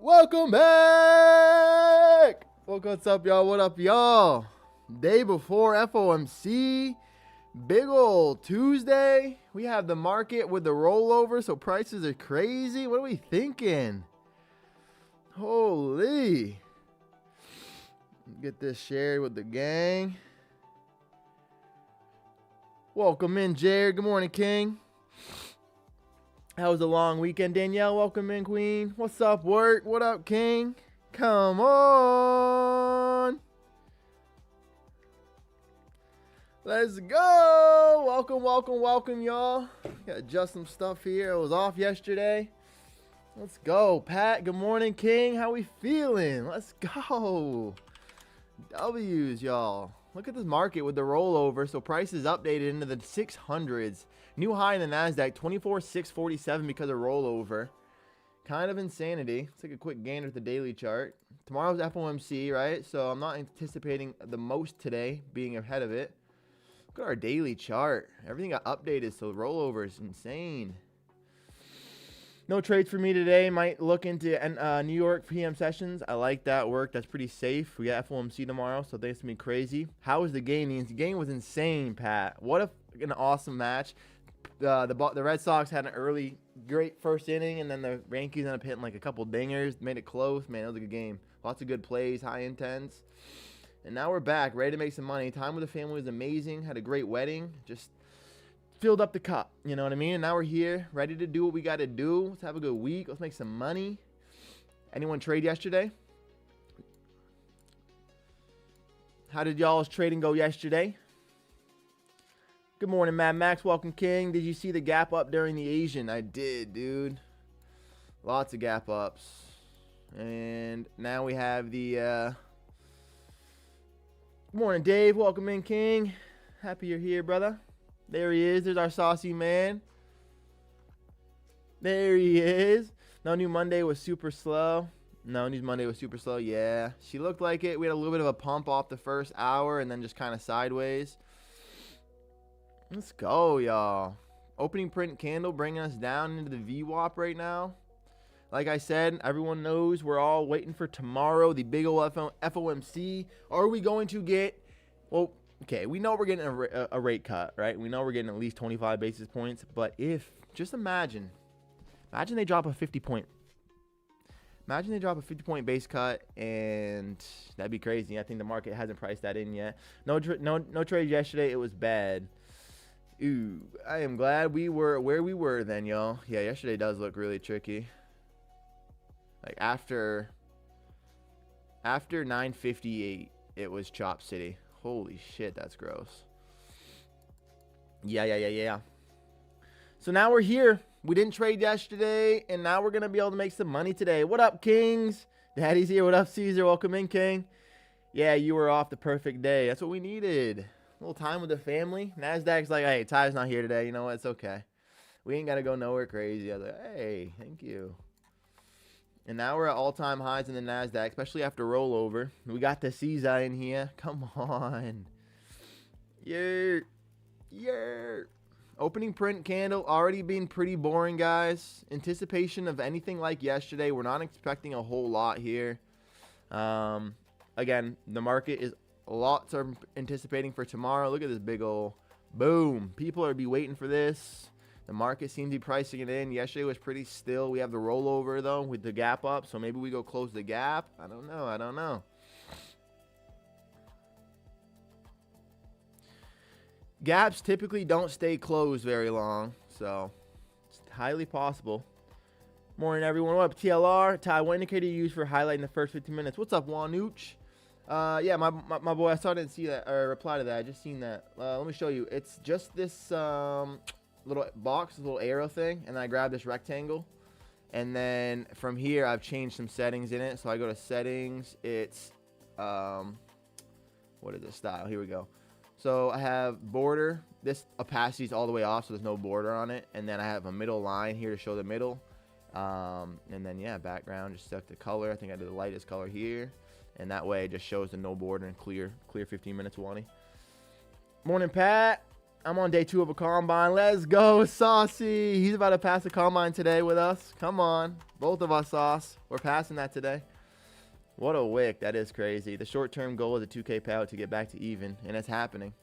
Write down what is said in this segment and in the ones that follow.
Welcome back. What's up, y'all? What up, y'all? Day before FOMC. Big ol' Tuesday. We have the market with the rollover, so prices are crazy. What are we thinking? Holy. Get this shared with the gang. Welcome in, Jared. Good morning, King. How was the long weekend, Danielle? Welcome in, Queen. What's up, work? What up, King? Come on. Let's go. Welcome, y'all. Gotta adjust some stuff here. I was off yesterday. Let's go, Pat. Good morning, King. How we feeling? Let's go. W's, y'all. Look at this market with the rollover. So prices updated into the 600s. New high in the NASDAQ, 24,647 because of rollover. Kind of insanity. Let's take a quick gander at the daily chart. Tomorrow's FOMC, right? So I'm not anticipating the most today being ahead of it. Look at our daily chart. Everything got updated, so rollover is insane. No trades for me today. Might look into New York PM sessions. I like that work. That's pretty safe. We got FOMC tomorrow, so I think it's going to be crazy. How was the game? The game was insane, Pat. What an awesome match. The Red Sox had an early, great first inning, and then the Yankees ended up hitting like a couple dingers. Made it close. Man, it was a good game. Lots of good plays, high intense. And now we're back, ready to make some money. Time with the family was amazing. Had a great wedding. Just filled up the cup, you know what I mean? And now we're here, ready to do what we got to do. Let's have a good week. Let's make some money. Anyone trade yesterday? How did y'all's trading go yesterday? Good morning, Mad Max. Welcome, King. Did you see the gap up during the Asian? I did, dude. Lots of gap ups. And now we have the... Good morning, Dave. Welcome in, King. Happy you're here, brother. There he is. There's our saucy man. There he is. No, New Monday was super slow. Yeah, she looked like it. We had a little bit of a pump off the first hour and then just kind of sideways. Let's go, y'all. Opening print candle bringing us down into the VWAP right now. Like I said, everyone knows we're all waiting for tomorrow, the big ol' FOMC. Are we going to get... Well... Okay, we know we're getting a rate cut, right? We know we're getting at least 25 basis points. But if, just imagine they drop a 50-point. Imagine they drop a 50-point base cut, and that'd be crazy. I think the market hasn't priced that in yet. No trade yesterday. It was bad. Ooh, I am glad we were where we were then, y'all. Yeah, yesterday does look really tricky. Like after 9:58, it was Chop City. Holy shit, that's gross. Yeah. So now we're here. We didn't trade yesterday, and now we're going to be able to make some money today. What up, Kings? Daddy's here. What up, Caesar? Welcome in, King. Yeah, you were off the perfect day. That's what we needed. A little time with the family. NASDAQ's like, hey, Ty's not here today. You know what? It's okay. We ain't got to go nowhere crazy. I was like, hey, thank you. And now we're at all-time highs in the NASDAQ, especially after rollover. We got the Caesar in here. Come on. Yeah. Opening print candle already being pretty boring, guys. Anticipation of anything like yesterday. We're not expecting a whole lot here. Again, the market is lots are anticipating for tomorrow. Look at this big old boom. People are be waiting for this. The market seems to be pricing it in. Yesterday was pretty still. We have the rollover, though, with the gap up. So maybe we go close the gap. I don't know. Gaps typically don't stay closed very long. So it's highly possible. Morning, everyone. What up, TLR? Ty, what indicator you use for highlighting the first 15 minutes? What's up, Wanooch? Yeah, my boy, I saw I didn't see that or reply to that. I just seen that. Let me show you. It's just this... little box, little arrow thing, and I grab this rectangle, and then from here I've changed some settings in it. So I go to settings. It's what is this style? Here we go. So I have border. This opacity is all the way off, so there's no border on it. And then I have a middle line here to show the middle. And then yeah, background, just select the color. I think I did the lightest color here, and that way it just shows the no border and clear 15 minutes 20. Morning, Pat. I'm on day 2 of a combine. Let's go, Saucy. He's about to pass the combine today with us. Come on. Both of us, Sauce. We're passing that today. What a wick. That is crazy. The short-term goal is a 2K payout to get back to even, and it's happening.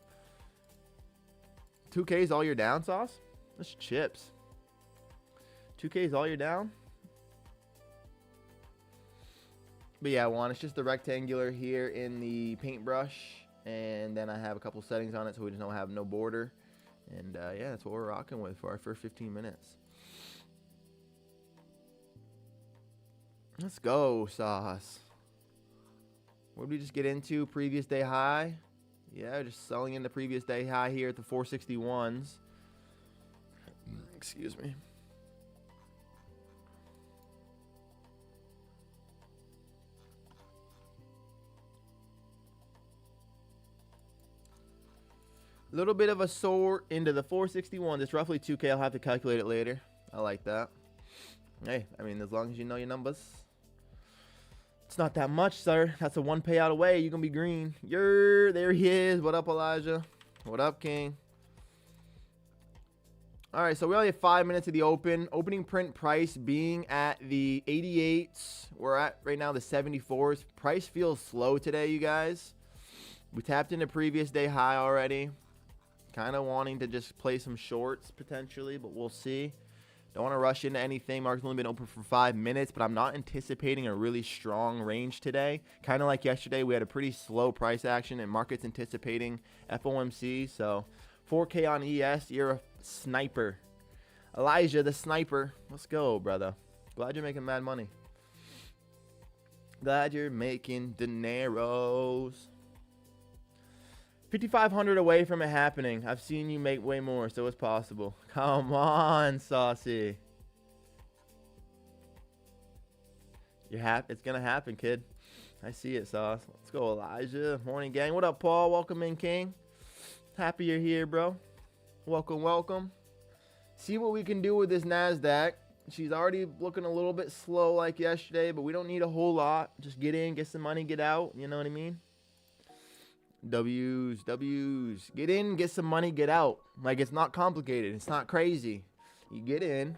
2K's all you're down, Sauce? That's chips. 2K's all you're down? But yeah, Juan, it's just the rectangular here in the paintbrush. And then I have a couple settings on it so we just don't have no border. And yeah, that's what we're rocking with for our first 15 minutes. Let's go, Sauce. What did we just get into? Previous day high. Yeah, just selling in the previous day high here at the 461s. Excuse me. A little bit of a soar into the 461. It's roughly 2K. I'll have to calculate it later. I like that. Hey, I mean, as long as you know your numbers. It's not that much, sir. That's a 1 payout away. You're going to be green. There he is. What up, Elijah? What up, King? All right, so we only have 5 minutes of the open. Opening print price being at the 88s. We're at right now the 74s. Price feels slow today, you guys. We tapped into previous day high already. Kind of wanting to just play some shorts potentially, but we'll see. Don't want to rush into anything. Market's only been open for 5 minutes, but I'm not anticipating a really strong range today. Kind of like yesterday, we had a pretty slow price action, and market's anticipating FOMC. So 4K on ES, you're a sniper. Elijah, the sniper. Let's go, brother. Glad you're making mad money. Glad you're making dineros. 5,500 away from it happening. I've seen you make way more, so it's possible. Come on, Saucy. It's going to happen, kid. I see it, Sauce. Let's go, Elijah. Morning, gang. What up, Paul? Welcome in, King. Happy you're here, bro. Welcome, welcome. See what we can do with this NASDAQ. She's already looking a little bit slow like yesterday, but we don't need a whole lot. Just get in, get some money, get out. You know what I mean? W's. Get in, get some money, get out. Like, it's not complicated. It's not crazy. You get in,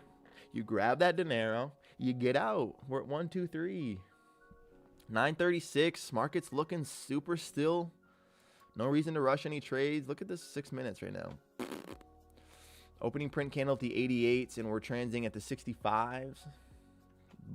you grab that dinero, you get out. We're at 1, 2, 3. 9:36. Market's looking super still. No reason to rush any trades. Look at this 6 minutes right now. Opening print candle at the 88s, and we're transing at the 65s.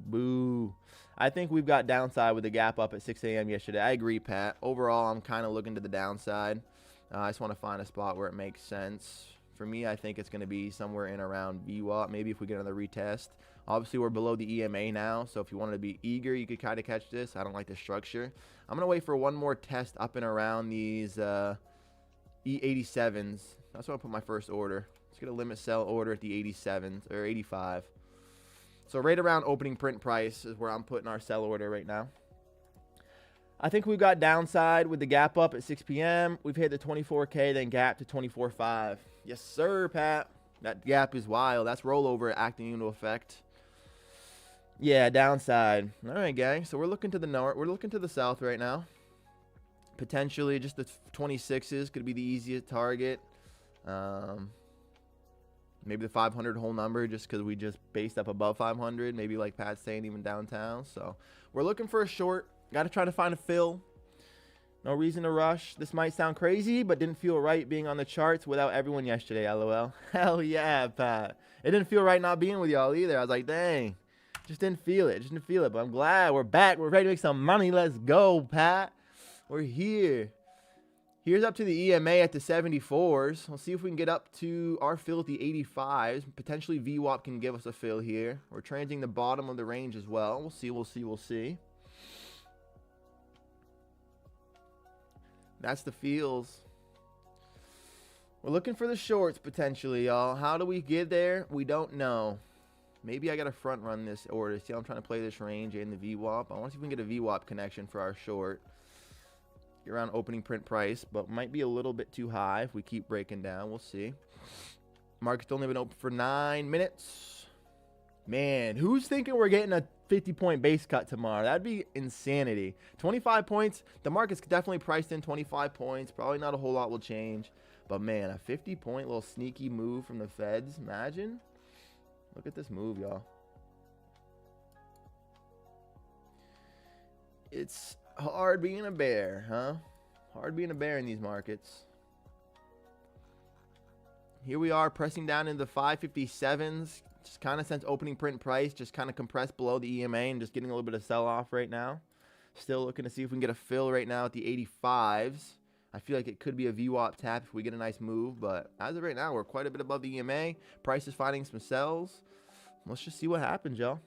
Boo. I think we've got downside with the gap up at 6 a.m. yesterday. I agree, Pat. Overall, I'm kind of looking to the downside. I just want to find a spot where it makes sense. For me, I think it's going to be somewhere in around VWAP. Maybe if we get another retest. Obviously, we're below the EMA now, so if you wanted to be eager, you could kind of catch this. I don't like the structure. I'm going to wait for one more test up and around these E87s. That's where I'll put my first order. Let's get a limit sell order at the 87s or 85. So right around opening print price is where I'm putting our sell order right now. I think we've got downside with the gap up at 6 p.m. We've hit the 24K, then gap to 24.5. Yes, sir, Pat. That gap is wild. That's rollover acting into effect. Yeah, downside. All right, gang. So we're looking to the north. We're looking to the south right now. Potentially just the 26s could be the easiest target. Maybe the 500 whole number just because we just based up above 500. Maybe like Pat's saying, even downtown. So we're looking for a short. Got to try to find a fill. No reason to rush. This might sound crazy, but didn't feel right being on the charts without everyone yesterday, LOL. Hell yeah, Pat. It didn't feel right not being with y'all either. I was like, dang. Just didn't feel it. But I'm glad we're back. We're ready to make some money. Let's go, Pat. We're here. Here's up to the EMA at the 74s. We'll see if we can get up to our fill at the 85s. Potentially VWAP can give us a fill here. We're transing the bottom of the range as well. We'll see. That's the feels. We're looking for the shorts potentially, y'all. How do we get there? We don't know. Maybe I got to front run this order. See how I'm trying to play this range and the VWAP. I want to see if we can get a VWAP connection for our short. Around opening print price, but might be a little bit too high if we keep breaking down. We'll see. Market's only been open for 9 minutes. Man, who's thinking we're getting a 50-point base cut tomorrow? That'd be insanity. 25 points. The market's definitely priced in 25 points. Probably not a whole lot will change. But man, a 50-point little sneaky move from the Feds. Imagine. Look at this move, y'all. It's hard being a bear, huh? Hard being a bear in these markets. Here we are pressing down into the 557s. Just kind of since opening print price, just kind of compressed below the EMA and just getting a little bit of sell-off right now. Still looking to see if we can get a fill right now at the 85s. I feel like it could be a VWAP tap if we get a nice move, but as of right now, we're quite a bit above the EMA. Price is finding some sells. Let's just see what happens, y'all.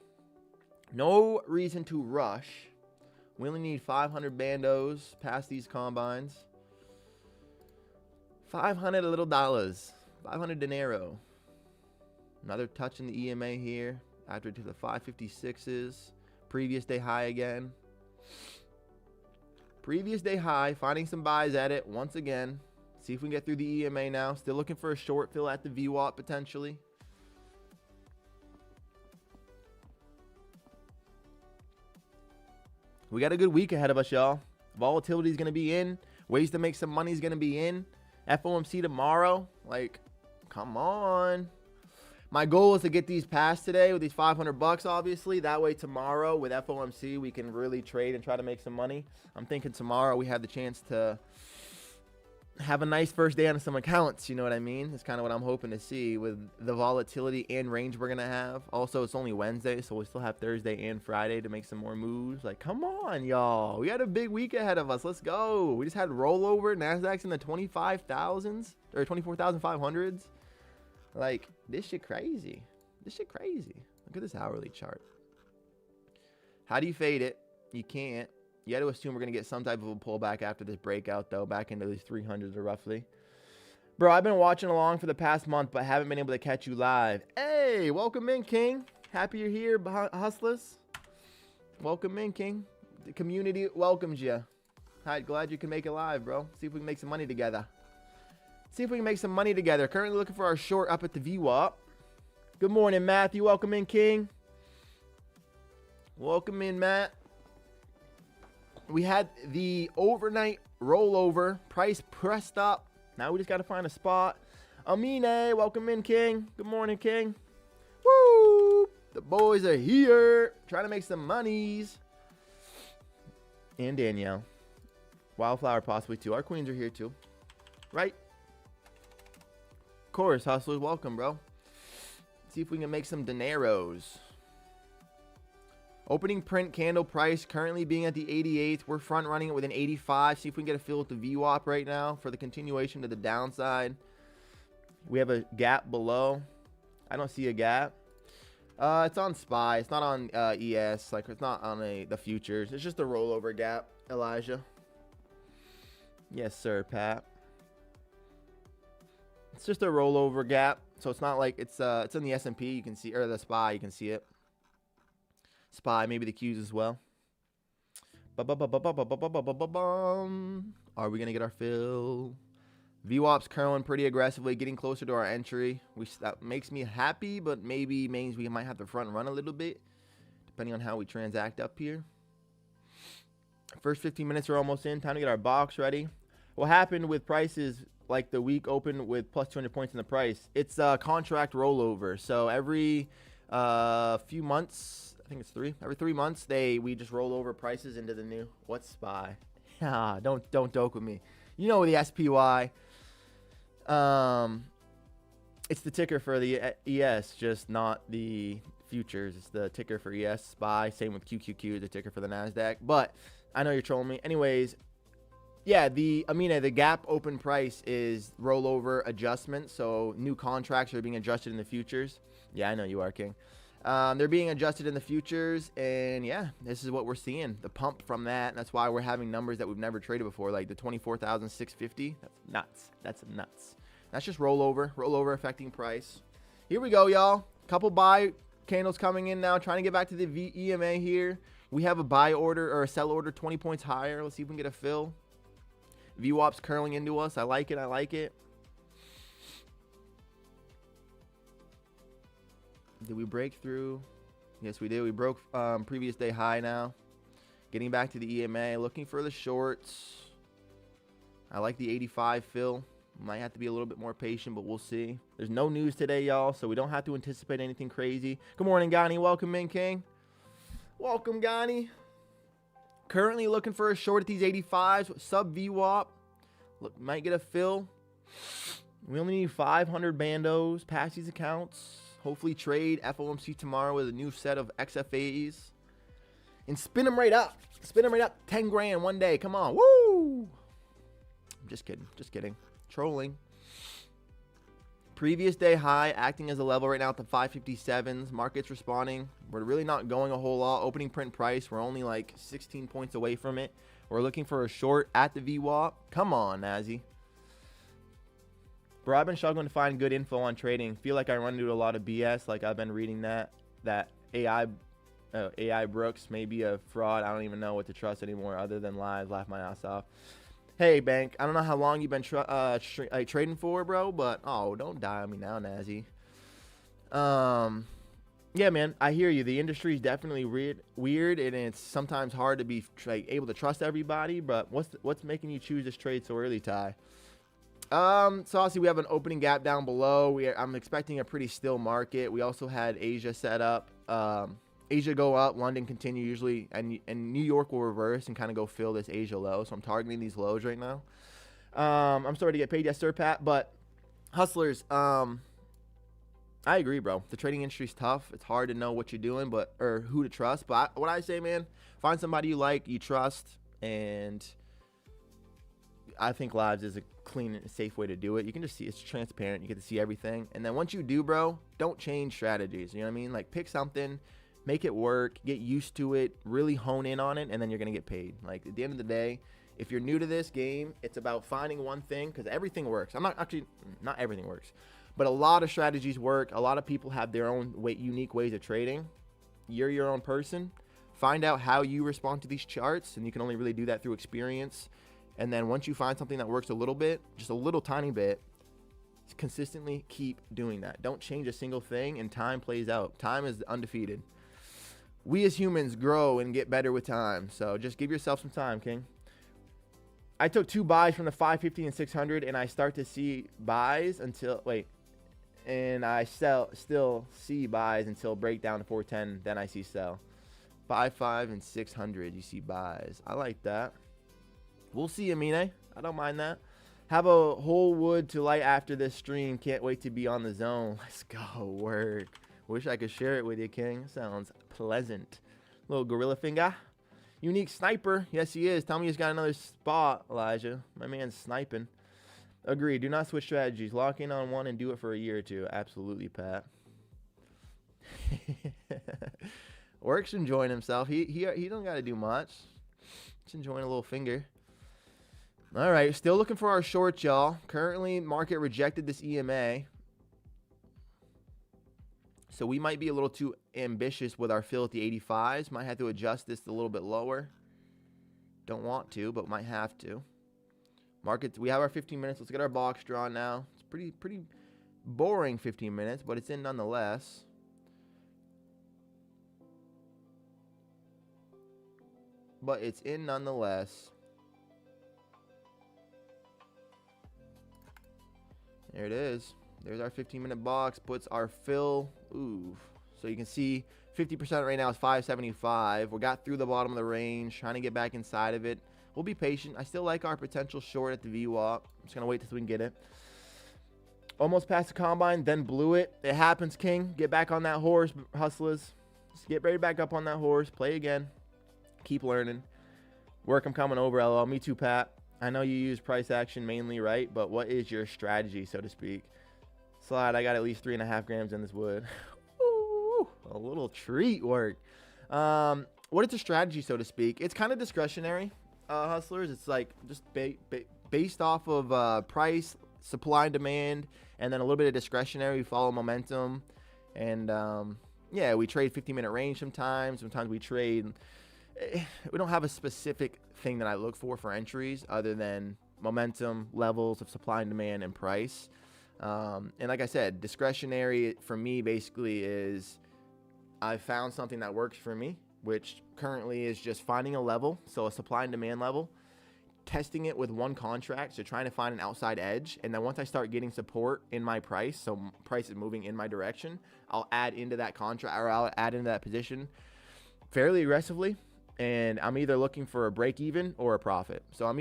No reason to rush. We only need 500 bandos past these combines. 500 little dollars. 500 dinero. Another touch in the EMA here. After to the 556s. Previous day high again. Previous day high. Finding some buys at it once again. See if we can get through the EMA now. Still looking for a short fill at the VWAP potentially. We got a good week ahead of us, y'all. Volatility is going to be in. Ways to make some money is going to be in. FOMC tomorrow. Like, come on. My goal is to get these passed today with these 500 bucks, obviously. That way tomorrow with FOMC, we can really trade and try to make some money. I'm thinking tomorrow we have the chance to have a nice first day on some accounts. You know what I mean? It's kind of what I'm hoping to see with the volatility and range we're going to have. Also, it's only Wednesday, so we still have Thursday and Friday to make some more moves. Like, come on, y'all. We got a big week ahead of us. Let's go. We just had rollover. NASDAQ's in the 25,000s or 24,500s. Like, this shit crazy. This shit crazy. Look at this hourly chart. How do you fade it? You can't. You got to assume we're going to get some type of a pullback after this breakout, though, back into these 300s or roughly. Bro, I've been watching along for the past month, but haven't been able to catch you live. Hey, welcome in, King. Happy you're here, hustlers. Welcome in, King. The community welcomes you. Hi, glad you can make it live, bro. See if we can make some money together. See if we can make some money together. Currently looking for our short up at the VWAP. Good morning, Matthew. Welcome in, King. Welcome in, Matt. We had the overnight rollover. Price pressed up. Now we just got to find a spot. Amine, welcome in, King. Good morning, King. Woo! The boys are here. Trying to make some monies. And Danielle. Wildflower possibly too. Our queens are here too. Right? Of course, hustlers. Welcome, bro. See if we can make some dineros. Opening print candle price currently being at the 88th. We're front running it with an 85. See if we can get a fill with the VWAP right now for the continuation to the downside. We have a gap below. I don't see a gap. It's on SPY. It's not on ES. Like, it's not on the futures. It's just a rollover gap, Elijah. Yes, sir, Pat. It's just a rollover gap. So it's not like it's in the S&P. You can see, or the SPY. You can see it. SPY, maybe the Qs as well. Are we going to get our fill? VWAP's curling pretty aggressively, getting closer to our entry. That makes me happy, but maybe means we might have to front run a little bit, depending on how we transact up here. First 15 minutes are almost in. Time to get our box ready. What happened with prices, like the week opened with plus 200 points in the price, it's a contract rollover. So every few months, I think it's every 3 months, we just roll over prices into the new. What's SPY? Yeah, don't joke with me. You know the SPY. It's the ticker for the ES, just not the futures. It's the ticker for ES, SPY. Same with QQQ, the ticker for the NASDAQ. But I know you're trolling me. Anyways, yeah, the gap open price is rollover adjustment. So new contracts are being adjusted in the futures. Yeah, I know you are, King. They're being adjusted in the futures, and yeah, this is what we're seeing, the pump from that. And that's why we're having numbers that we've never traded before, like the 24,650. That's nuts. That's nuts. That's just rollover affecting price. Here we go, y'all. Couple buy candles coming in now, trying to get back to the EMA here. We have a buy order or a sell order 20 points higher. Let's see if we can get a fill. VWAP's curling into us. I like it. I like it. Did we break through? Yes, we did. We broke previous day high now. Getting back to the EMA. Looking for the shorts. I like the 85 fill. Might have to be a little bit more patient, but we'll see. There's no news today, y'all, so we don't have to anticipate anything crazy. Good morning, Gani. Welcome in, King. Welcome, Gani. Currently looking for a short at these 85s. Sub VWAP. Look, might get a fill. We only need 500 bandos. Pass these accounts. Hopefully trade FOMC tomorrow with a new set of XFAs. And spin them right up. Spin them right up. 10 grand one day. Come on. Woo! I'm just kidding. Just kidding. Trolling. Previous day high acting as a level right now at the 557s. Market's responding. We're really not going a whole lot. Opening print price. We're only like 16 points away from it. We're looking for a short at the VWAP. Come on, Nazi. Bro, I've been struggling to find good info on trading. Feel like I run into a lot of BS. Like I've been reading that AI Brooks may be a fraud. I don't even know what to trust anymore other than lies. Laugh my ass off. Hey, Bank, I don't know how long you've been trading for, bro, but, oh, don't die on me now, Nazi. Yeah, man, I hear you. The industry is definitely weird, and it's sometimes hard to be able to trust everybody, but what's making you choose this trade so early, Ty? So obviously we have an opening gap down below. I'm expecting a pretty still market. We also had Asia set up. Asia go up, London continue usually, and New York will reverse and kind of go fill this Asia low. So I'm targeting these lows right now. I'm starting to get paid, yes, sir, Pat. But hustlers, I agree, bro. The trading industry's tough. It's hard to know what you're doing, or who to trust. But what I say, man, find somebody you like, you trust, and I think lives is a clean and safe way to do it. You can just see it's transparent. You get to see everything. And then once you do, bro, don't change strategies. You know what I mean? Like pick something. Make it work, get used to it, really hone in on it, and then you're going to get paid. Like, at the end of the day, if you're new to this game, it's about finding one thing, because everything works. Not everything works, but a lot of strategies work. A lot of people have their own unique ways of trading. You're your own person. Find out how you respond to these charts, and you can only really do that through experience. And then once you find something that works a little bit, just a little tiny bit, consistently keep doing that. Don't change a single thing, and time plays out. Time is undefeated. We as humans grow and get better with time. So just give yourself some time, King. I took 2 buys from the 550 and 600, and I start to see buys until, and I still see buys until breakdown to 410. Then I see sell. 5 and 600, you see buys. I like that. We'll see, Amine. I don't mind that. Have a whole wood to light after this stream. Can't wait to be on the zone. Let's go. Work. Wish I could share it with you, King. Sounds pleasant. Little gorilla finger. Unique sniper. Yes, he is. Tell me he's got another spot, Elijah. My man's sniping. Agreed. Do not switch strategies. Lock in on one and do it for a year or two. Absolutely, Pat. Work's enjoying himself. He don't got to do much. Just enjoying a little finger. All right. Still looking for our shorts, y'all. Currently, market rejected this EMA. So we might be a little too ambitious with our fill at the 85s. Might have to adjust this a little bit lower. Don't want to, but might have to. Markets, we have our 15 minutes. Let's get our box drawn now. It's pretty boring 15 minutes, but it's in nonetheless. There it is. There's our 15-minute box. Puts our fill. Ooh. So you can see 50% right now is 575. We got through the bottom of the range. Trying to get back inside of it. We'll be patient. I still like our potential short at the VWAP. I'm just going to wait till we can get it. Almost past the combine, then blew it. It happens, King. Get back on that horse, hustlers. Just get right back up on that horse. Play again. Keep learning. Work, I'm coming over, LOL. Me too, Pat. I know you use price action mainly, right? But what is your strategy, so to speak? Slide, I got at least 3.5 grams in this wood. Ooh, a little treat work. What is the strategy, so to speak? It's kind of discretionary, hustlers. It's like just based off of price, supply and demand, and then a little bit of discretionary. We follow momentum. And, yeah, we trade 15-minute range sometimes. Sometimes we trade. We don't have a specific thing that I look for entries other than momentum, levels of supply and demand, and price. And like I said, discretionary for me basically is I found something that works for me, which currently is just finding a level, so a supply and demand level, testing it with one contract, so trying to find an outside edge. And then once I start getting support in my price, so price is moving in my direction, I'll add into that contract, or I'll add into that position fairly aggressively. And I'm either looking for a break even or a profit. So I'm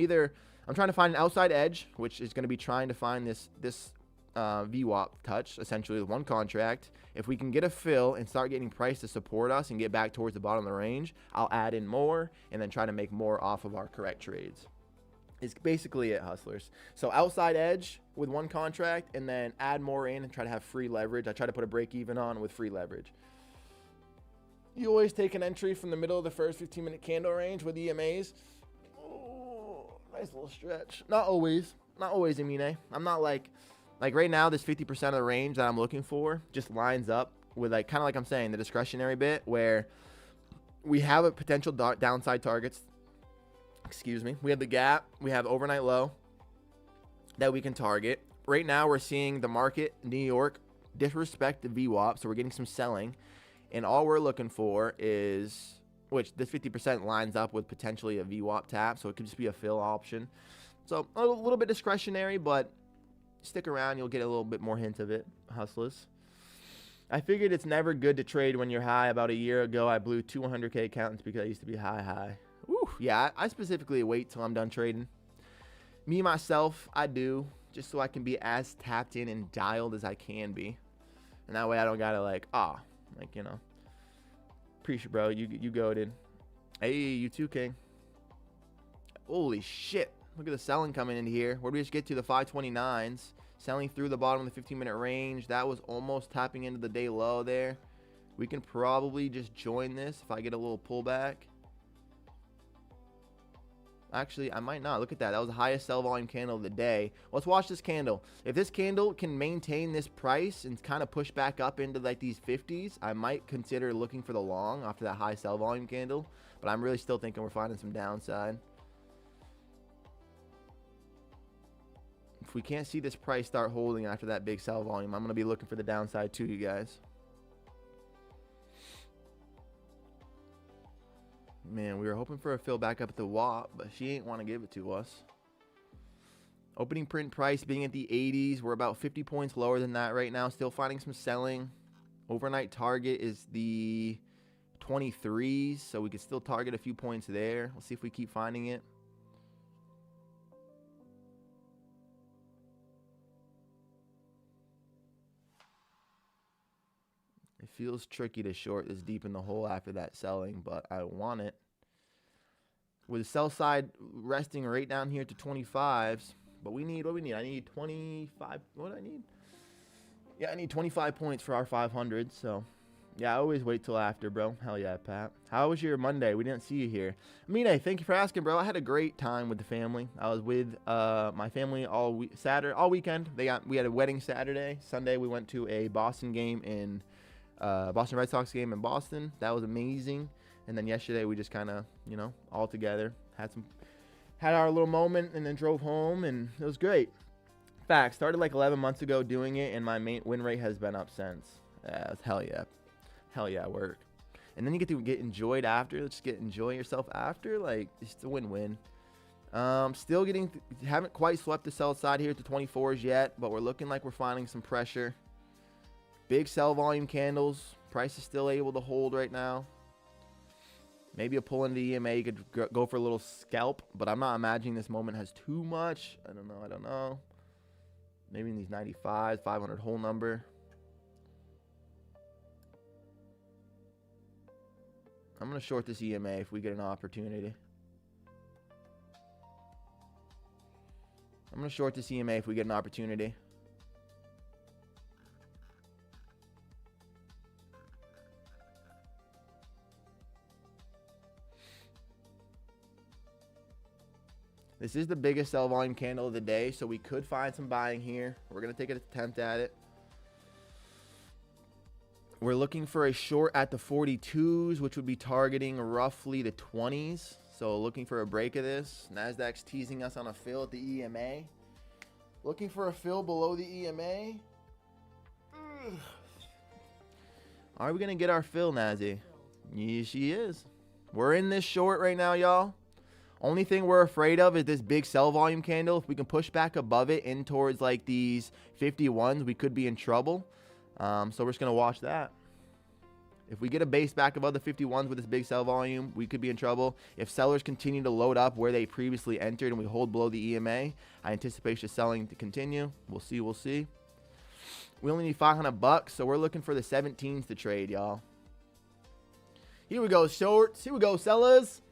trying to find an outside edge, which is going to be trying to find this VWAP touch, essentially with one contract. If we can get a fill and start getting price to support us and get back towards the bottom of the range, I'll add in more and then try to make more off of our correct trades. It's basically it, hustlers. So outside edge with one contract, and then add more in and try to have free leverage. I try to put a break even on with free leverage. You always take an entry from the middle of the first 15-minute candle range with EMAs. Oh, nice little stretch. Not always, Emine. I'm not like right now, this 50% of the range that I'm looking for just lines up with like, kind of like I'm saying, the discretionary bit where we have a potential downside targets. Excuse me. We have the gap. We have overnight low that we can target. Right now, we're seeing the market, New York, disrespect the VWAP. So we're getting some selling. And all we're looking for is, which this 50% lines up with potentially a VWAP tap. So it could just be a fill option. So a little bit discretionary, but stick around. You'll get a little bit more hint of it, hustlers. I figured it's never good to trade when you're high. About a year ago, I blew 200K accountants because I used to be high. Woo, yeah, I specifically wait till I'm done trading. Me, myself, I do, just so I can be as tapped in and dialed as I can be. And that way I don't gotta appreciate, bro. You goated. Hey, you too, King. Holy shit. Look at the selling coming in here. Where do we just get to? The 529s. Selling through the bottom of the 15-minute range. That was almost tapping into the day low there. We can probably just join this if I get a little pullback. Actually, I might not. Look at that. That was the highest sell volume candle of the day. Let's watch this candle. If this candle can maintain this price and kind of push back up into like these 50s, I might consider looking for the long after that high sell volume candle. But I'm really still thinking we're finding some downside. If we can't see this price start holding after that big sell volume, I'm going to be looking for the downside too, you guys. Man, we were hoping for a fill back up at the WAP, but she ain't want to give it to us. Opening print price being at the 80s. We're about 50 points lower than that right now. Still finding some selling. Overnight target is the 23s, so we could still target a few points there. Let's see if we keep finding it. It feels tricky to short this deep in the hole after that selling, but I want it. With the sell side resting right down here to 25s, but we need, what we need? I need 25, what do I need? Yeah, I need 25 points for our 500, so yeah, I always wait till after, bro. Hell yeah, Pat. How was your Monday? We didn't see you here. Amine, thank you for asking, bro. I had a great time with the family. I was with my family all weekend. We had a wedding Saturday. Sunday, we went to a Boston game in Boston Red Sox game in Boston. That was amazing. And then yesterday we just kind of, all together had our little moment and then drove home, and it was great. Fact, started like 11 months ago doing it, and my main win rate has been up since. Hell yeah, work. And then you get to get enjoyed after. Let's just enjoy yourself after. Like, it's a win-win. Still haven't quite swept the sell side here to 24s yet, but we're looking like we're finding some pressure. Big sell volume candles. Price is still able to hold right now. Maybe a pull into the EMA. You could go for a little scalp, but I'm not imagining this moment has too much. I don't know. Maybe in these 95s, 500 whole number. I'm going to short this EMA if we get an opportunity. This is the biggest sell volume candle of the day, so we could find some buying here. We're going to take an attempt at it. We're looking for a short at the 42s, which would be targeting roughly the 20s. So looking for a break of this. Nasdaq's teasing us on a fill at the EMA. Looking for a fill below the EMA. Are we going to get our fill, Nazi? Yeah, she is. We're in this short right now, y'all. Only thing we're afraid of is this big sell volume candle. If we can push back above it in towards like these 51s, we could be in trouble. So we're just going to watch that. If we get a base back above the 51s with this big sell volume, we could be in trouble. If sellers continue to load up where they previously entered and we hold below the EMA, I anticipate just selling to continue. We'll see. We'll see. We only need 500 bucks, so we're looking for the 17s to trade, y'all. Here we go, shorts. Here we go, sellers.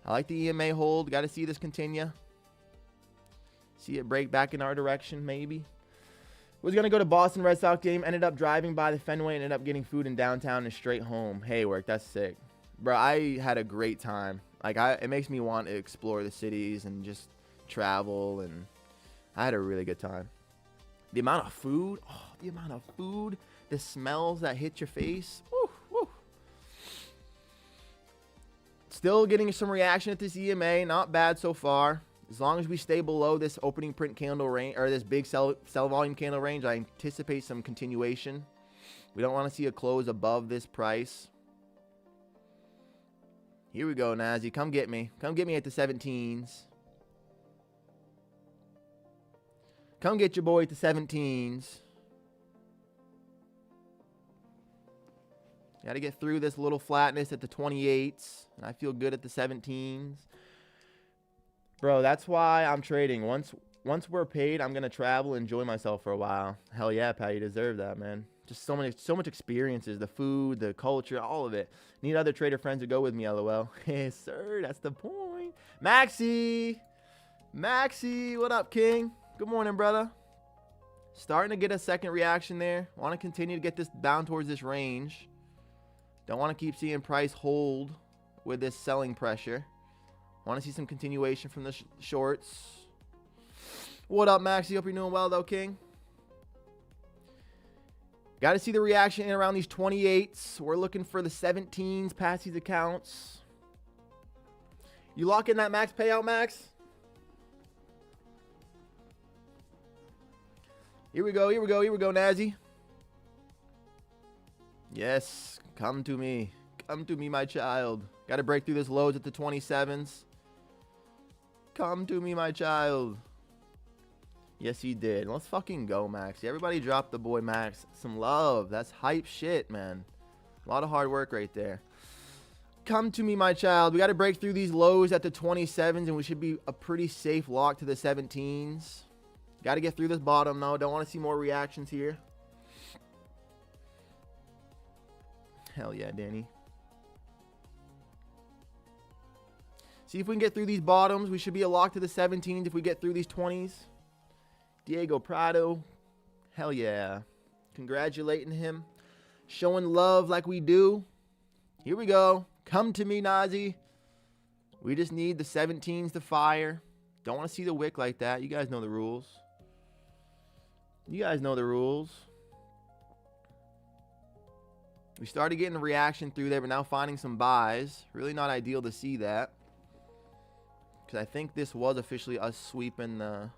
I like the EMA hold. Got to see this continue. See it break back in our direction, maybe. Was going to go to Boston Red Sox game. Ended up driving by the Fenway. Ended up getting food in downtown and straight home. Hey, work. That's sick. Bro, I had a great time. Like, it makes me want to explore the cities and just travel. And I had a really good time. The amount of food. Oh, the amount of food. The smells that hit your face. Woo, woo. Still getting some reaction at this EMA. Not bad so far. As long as we stay below this opening print candle range, or this big sell volume candle range, I anticipate some continuation. We don't want to see a close above this price. Here we go, Nazi. Come get me. Come get me at the 17s. Come get your boy at the 17s. Got to get through this little flatness at the 28s. And I feel good at the 17s. Bro, that's why I'm trading. Once we're paid, I'm going to travel and enjoy myself for a while. Hell yeah, Pat, you deserve that, man. Just so much experiences, the food, the culture, all of it. Need other trader friends to go with me, LOL. Yes, sir, that's the point. Maxie, what up, King? Good morning, brother. Starting to get a second reaction there. Want to continue to get this bound towards this range. Don't want to keep seeing price hold with this selling pressure. Want to see some continuation from the shorts. What up, Maxie? Hope you're doing well, though, King. Got to see the reaction in around these 28s. We're looking for the 17s past these accounts. You lock in that max payout, Max? Here we go, Nazi. Yes, come to me. Come to me, my child. Got to break through this lows at the 27s. Come to me, my child. Yes, he did. Let's fucking go, Max. Everybody drop the boy Max some love. That's hype shit, man. A lot of hard work right there. Come to me, my child. We got to break through these lows at the 27s, and we should be a pretty safe lock to the 17s. Got to get through this bottom, though. Don't want to see more reactions here. Hell yeah, Danny. See if we can get through these bottoms. We should be a lock to the 17s if we get through these 20s. Diego Prado. Hell yeah. Congratulating him. Showing love like we do. Here we go. Come to me, Nazi. We just need the 17s to fire. Don't want to see the wick like that. You guys know the rules. You guys know the rules. We started getting a reaction through there, but now finding some buys. Really not ideal to see that. Because I think this was officially us sweeping the...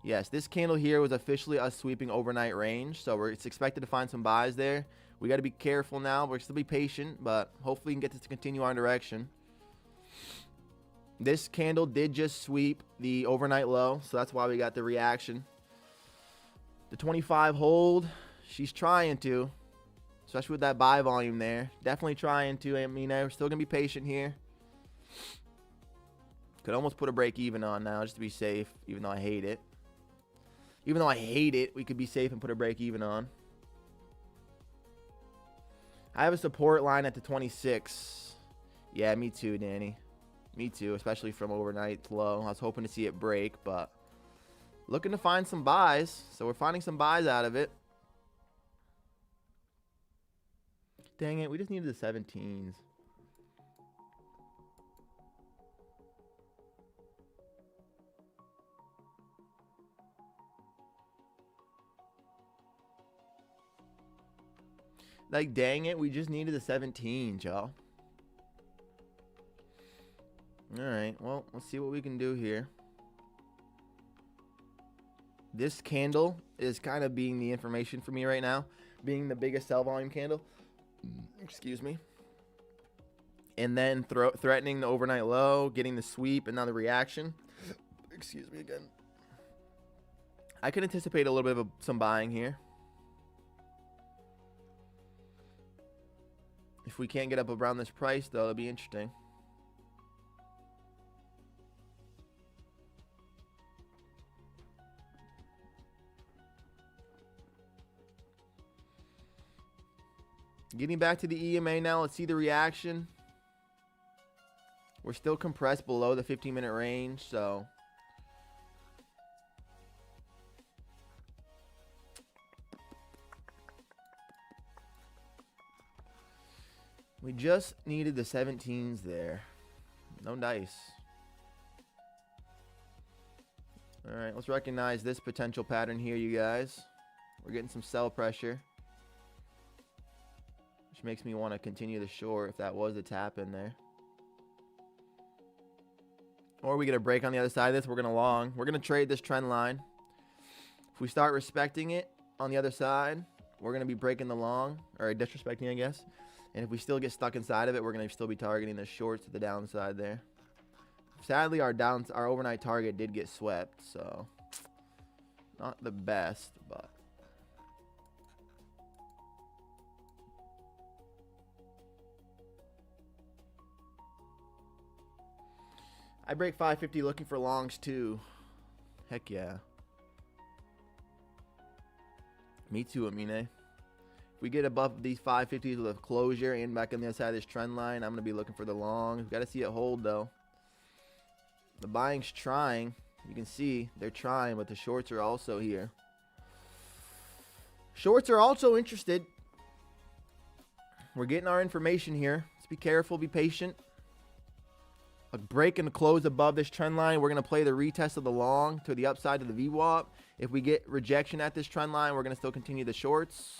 Yes, this candle here was officially us sweeping overnight range. So it's expected to find some buys there. We got to be careful now. We're still be patient, but hopefully we can get this to continue our direction. This candle did just sweep the overnight low, so that's why we got the reaction. The 25 hold, she's trying to. Especially with that buy volume there. Definitely trying to. I mean, we're still going to be patient here. Could almost put a break even on now just to be safe, even though I hate it. Even though I hate it, we could be safe and put a break even on. I have a support line at the 26. Yeah, me too, Danny. Me too, especially from overnight low. I was hoping to see it break, but looking to find some buys. So we're finding some buys out of it. Dang it, we just needed the 17s. Like, dang it, we just needed the 17s, y'all. Alright, well, let's see what we can do here. This candle is kind of being the information for me right now. Being the biggest sell volume candle. Excuse me. and then threatening the overnight low, getting the sweep, and now the reaction. Excuse me again. I could anticipate a little bit of some buying here. If we can't get up around this price, though, it'll be interesting. Getting back to the EMA now. Let's see the reaction. We're still compressed below the 15-minute range, so we just needed the 17s there. No dice. All right, let's recognize this potential pattern here, you guys. We're getting some sell pressure, which makes me want to continue the short if that was a tap in there. Or we get a break on the other side of this, we're going to long. We're going to trade this trend line. If we start respecting it on the other side, we're going to be breaking the long, or disrespecting, I guess. And if we still get stuck inside of it, we're going to still be targeting the shorts to the downside there. Sadly, our overnight target did get swept, so not the best, but I break 550 looking for longs too. Heck yeah. Me too, Amine. If we get above these 550s with a closure and back on the other side of this trend line, I'm going to be looking for the longs. Got to see it hold, though. The buying's trying. You can see they're trying, but the shorts are also here. Shorts are also interested. We're getting our information here. Let's be careful, be patient. A break and a close above this trend line. We're going to play the retest of the long to the upside of the VWAP. If we get rejection at this trend line, we're going to still continue the shorts.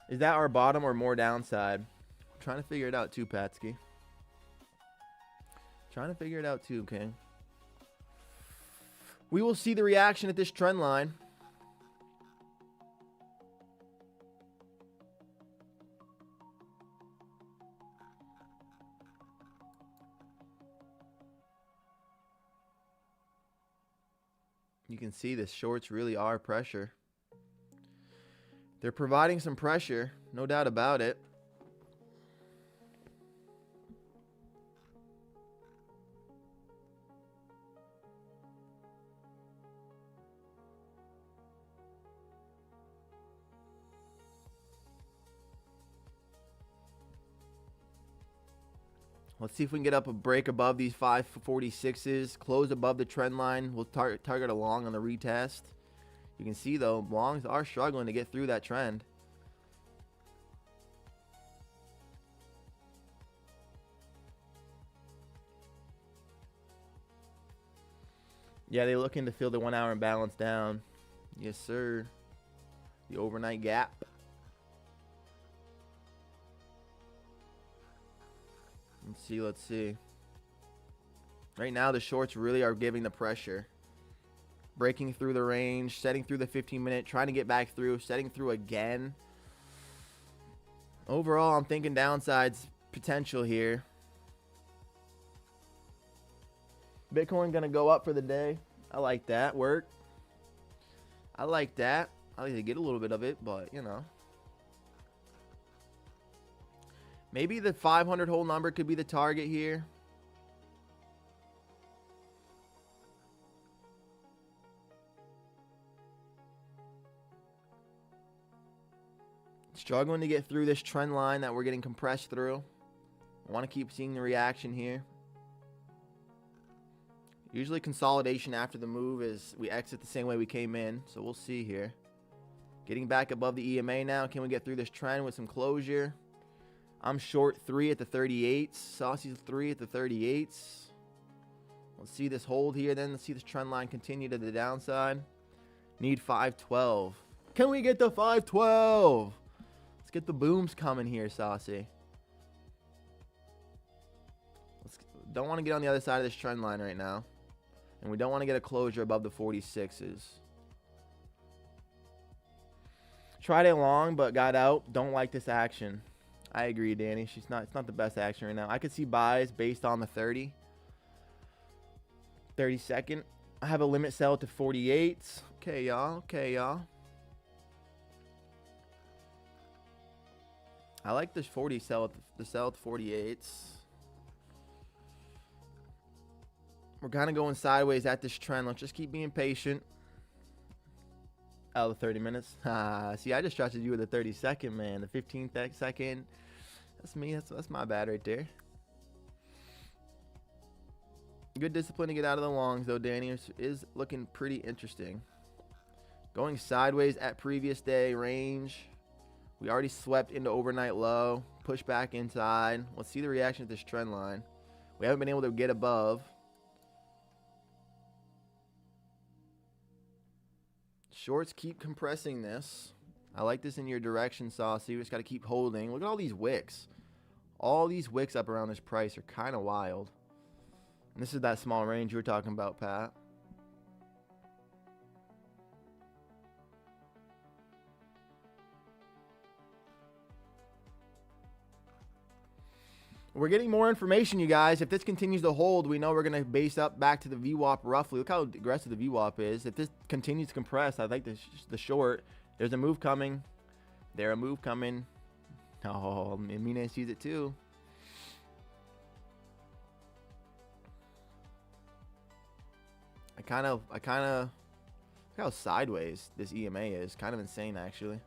Is that our bottom or more downside? I'm trying to figure it out too, Patsky. Trying to figure it out too, King. We will see the reaction at this trend line. You can see the shorts really are pressure. They're providing some pressure, no doubt about it. Let's see if we can get up a break above these 546s, close above the trend line. We'll target a long on the retest. You can see, though, longs are struggling to get through that trend. Yeah, they're looking to fill the 1 hour imbalance down. Yes, sir. The overnight gap. Let's see. Right now, the shorts really are giving the pressure. Breaking through the range, setting through the 15-minute, trying to get back through, setting through again. Overall, I'm thinking downside's potential here. Bitcoin going to go up for the day. I like that. Work. I like that. I like to get a little bit of it, but, you know. Maybe the 500 whole number could be the target here. Struggling to get through this trend line that we're getting compressed through. I want to keep seeing the reaction here. Usually consolidation after the move is we exit the same way we came in. So we'll see here. Getting back above the EMA now. Can we get through this trend with some closure? I'm short 3 at the 38s. Saucy's 3 at the 38s. Let's see this hold here then. Let's see this trend line continue to the downside. Need 512. Can we get the 512? Let's get the booms coming here, Saucy. Don't want to get on the other side of this trend line right now. And we don't want to get a closure above the 46s. Tried it long, but got out. Don't like this action. I agree, Danny. It's not the best action right now. I could see buys based on the 30 second. I have a limit sell to 48s. Okay, y'all. Okay, y'all. I like this 40 sell, the sell at 48s. We're kind of going sideways at this trend. Let's just keep being patient. Oh, the 30 minutes. See, I just trusted you with the 30 second, man. The 15 second. That's me. That's my bad right there. Good discipline to get out of the longs, though, Danny. Is looking pretty interesting. Going sideways at previous day range. We already swept into overnight low. Push back inside. Let's see the reaction to this trend line. We haven't been able to get above. Shorts keep compressing this. I like this in your direction, Saucy. We just got to keep holding. Look at all these wicks. All these wicks up around this price are kind of wild. And this is that small range you were talking about, Pat. We're getting more information, you guys. If this continues to hold, we know we're going to base up back to the VWAP roughly. Look how aggressive the VWAP is. If this continues to compress, I like the short. There's a move coming. There's a move coming. Oh, Mina sees it too. I kind of look how sideways this EMA is. Kind of insane, actually.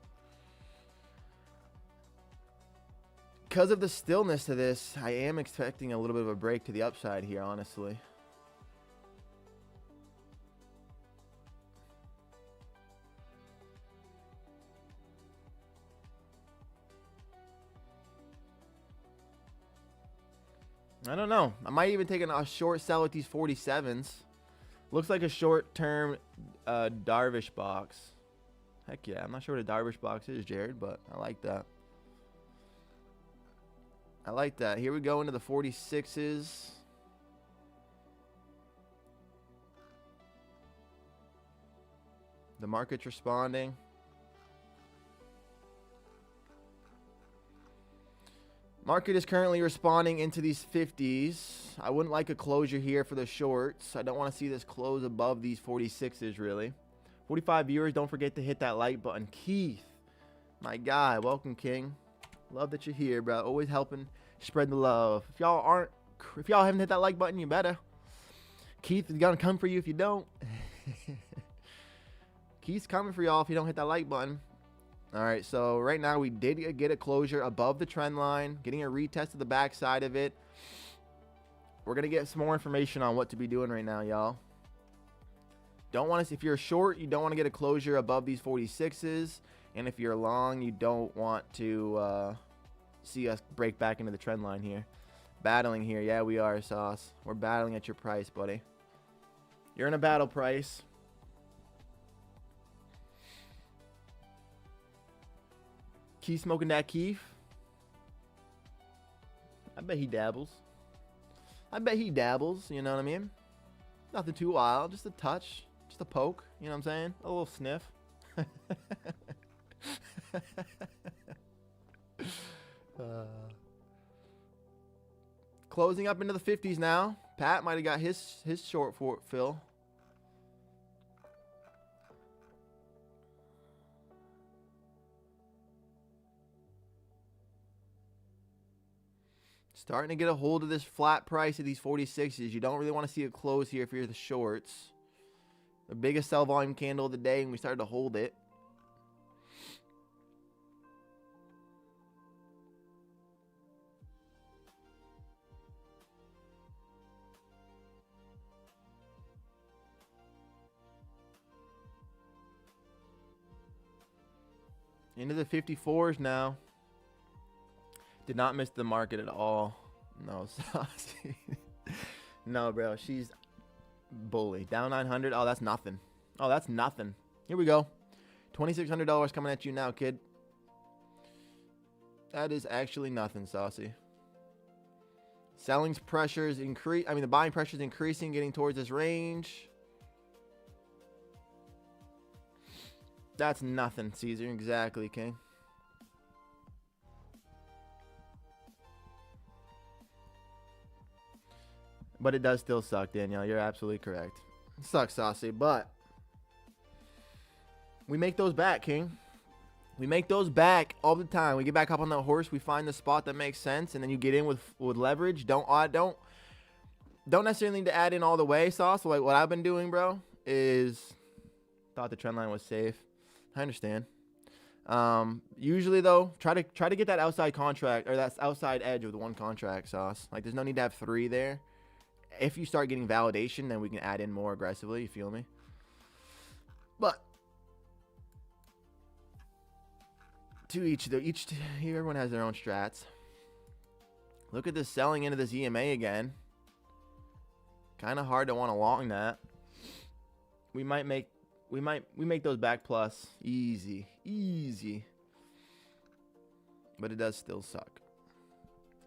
Because of the stillness to this, I am expecting a little bit of a break to the upside here, honestly. I don't know. I might even take a short sell with these 47s. Looks like a short-term Darvish box. Heck yeah. I'm not sure what a Darvish box is, Jared, but I like that. I like that. Here we go into the 46s. The market's responding. Market is currently responding into these 50s. I wouldn't like a closure here for the shorts. I don't want to see this close above these 46s, really. 45 viewers, don't forget to hit that like button. Keith, my guy, welcome, King. Love that you're here, bro. Always helping spread the love. If y'all haven't hit that like button, you better. Keith is gonna come for you if you don't. Keith's coming for y'all if you don't hit that like button. All right, so right now we did get a closure above the trend line, getting a retest of the backside of it. We're gonna get some more information on what to be doing right now, y'all. Don't want to. If you're short, you don't want to get a closure above these 46s. And if you're long, you don't want to see us break back into the trend line here. Battling here. Yeah, we are, Sauce. We're battling at your price, buddy. You're in a battle price. Keith smoking that Keith. I bet he dabbles. I bet he dabbles, you know what I mean? Nothing too wild. Just a touch. Just a poke. You know what I'm saying? A little sniff. Closing up into the 50s now. Pat might have got his short for fill. Starting to get a hold of this flat price of these 46s. You don't really want to see it close here if you're the shorts. The biggest sell volume candle of the day, and we started to hold it. Into the 54s now. Did not miss the market at all. No, Saucy. No, bro. She's bully. Down 900. Oh, that's nothing. Oh, that's nothing. Here we go. $2,600 coming at you now, kid. That is actually nothing, Saucy. Selling's pressure is increasing. I mean, the buying pressure is increasing, getting towards this range. That's nothing, Caesar. Exactly, King. But it does still suck, Danielle. You're absolutely correct. It sucks, Saucy, but we make those back, King. We make those back all the time. We get back up on that horse. We find the spot that makes sense, and then you get in with leverage. Don't necessarily need to add in all the way, Sauce. Like what I've been doing, bro, is thought the trend line was safe. I understand. Usually though, try to get that outside contract or that outside edge of the one contract, Sauce. Like there's no need to have 3 there. If you start getting validation, then we can add in more aggressively. You feel me? But to each everyone has their own strats. Look at this selling into this EMA again. Kind of hard to want to long that. We make those back plus easy. But it does still suck.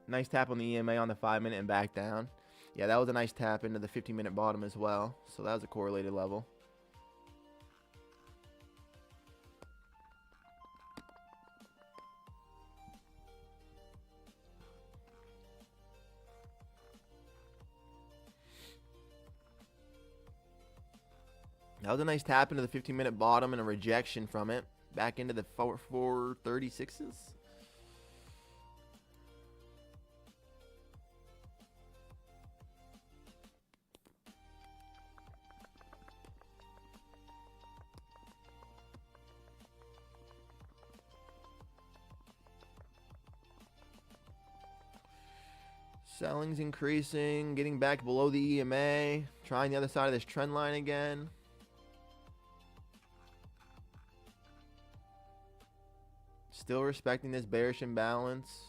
Nice tap on the EMA on the 5-minute and back down. Yeah, that was a nice tap into the 15-minute bottom as well. So that was a correlated level. That was a nice tap into the 15-minute bottom and a rejection from it. Back into the 436s. Selling's increasing, getting back below the EMA, trying the other side of this trend line again. Still respecting this bearish imbalance.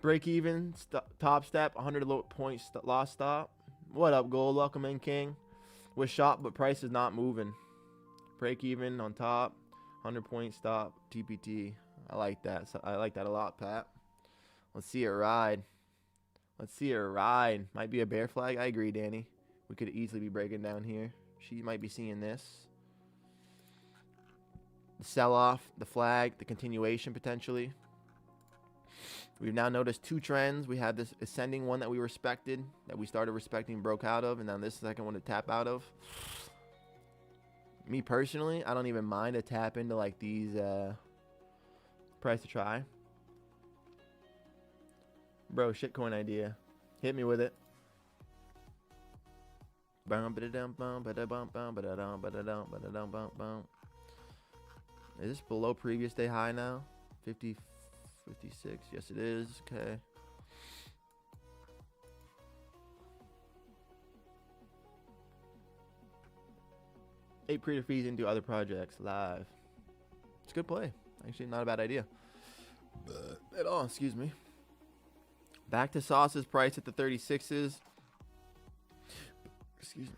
Break even, top step, 100 low point loss stop. What up, gold? Welcome in, King. Was shot, but price is not moving. Break even on top, 100 point stop, TPT. I like that. So I like that a lot, Pat. Let's see it ride. Let's see it ride. Might be a bear flag. I agree, Danny. We could easily be breaking down here. She might be seeing this. The sell-off, the flag, the continuation potentially. We've now noticed 2 trends. We had this ascending one that we respected, that we started respecting, broke out of, and then this second one to tap out of. Me personally, I don't even mind a tap into like these price to try. Bro, shitcoin idea. Hit me with it. Is this below previous day high now? 50, 56. Yes, it is. Okay. Eight pre fees into other projects live. It's a good play. Actually, not a bad idea at all. Excuse me. Back to Sauce's price at the 36s. Excuse me.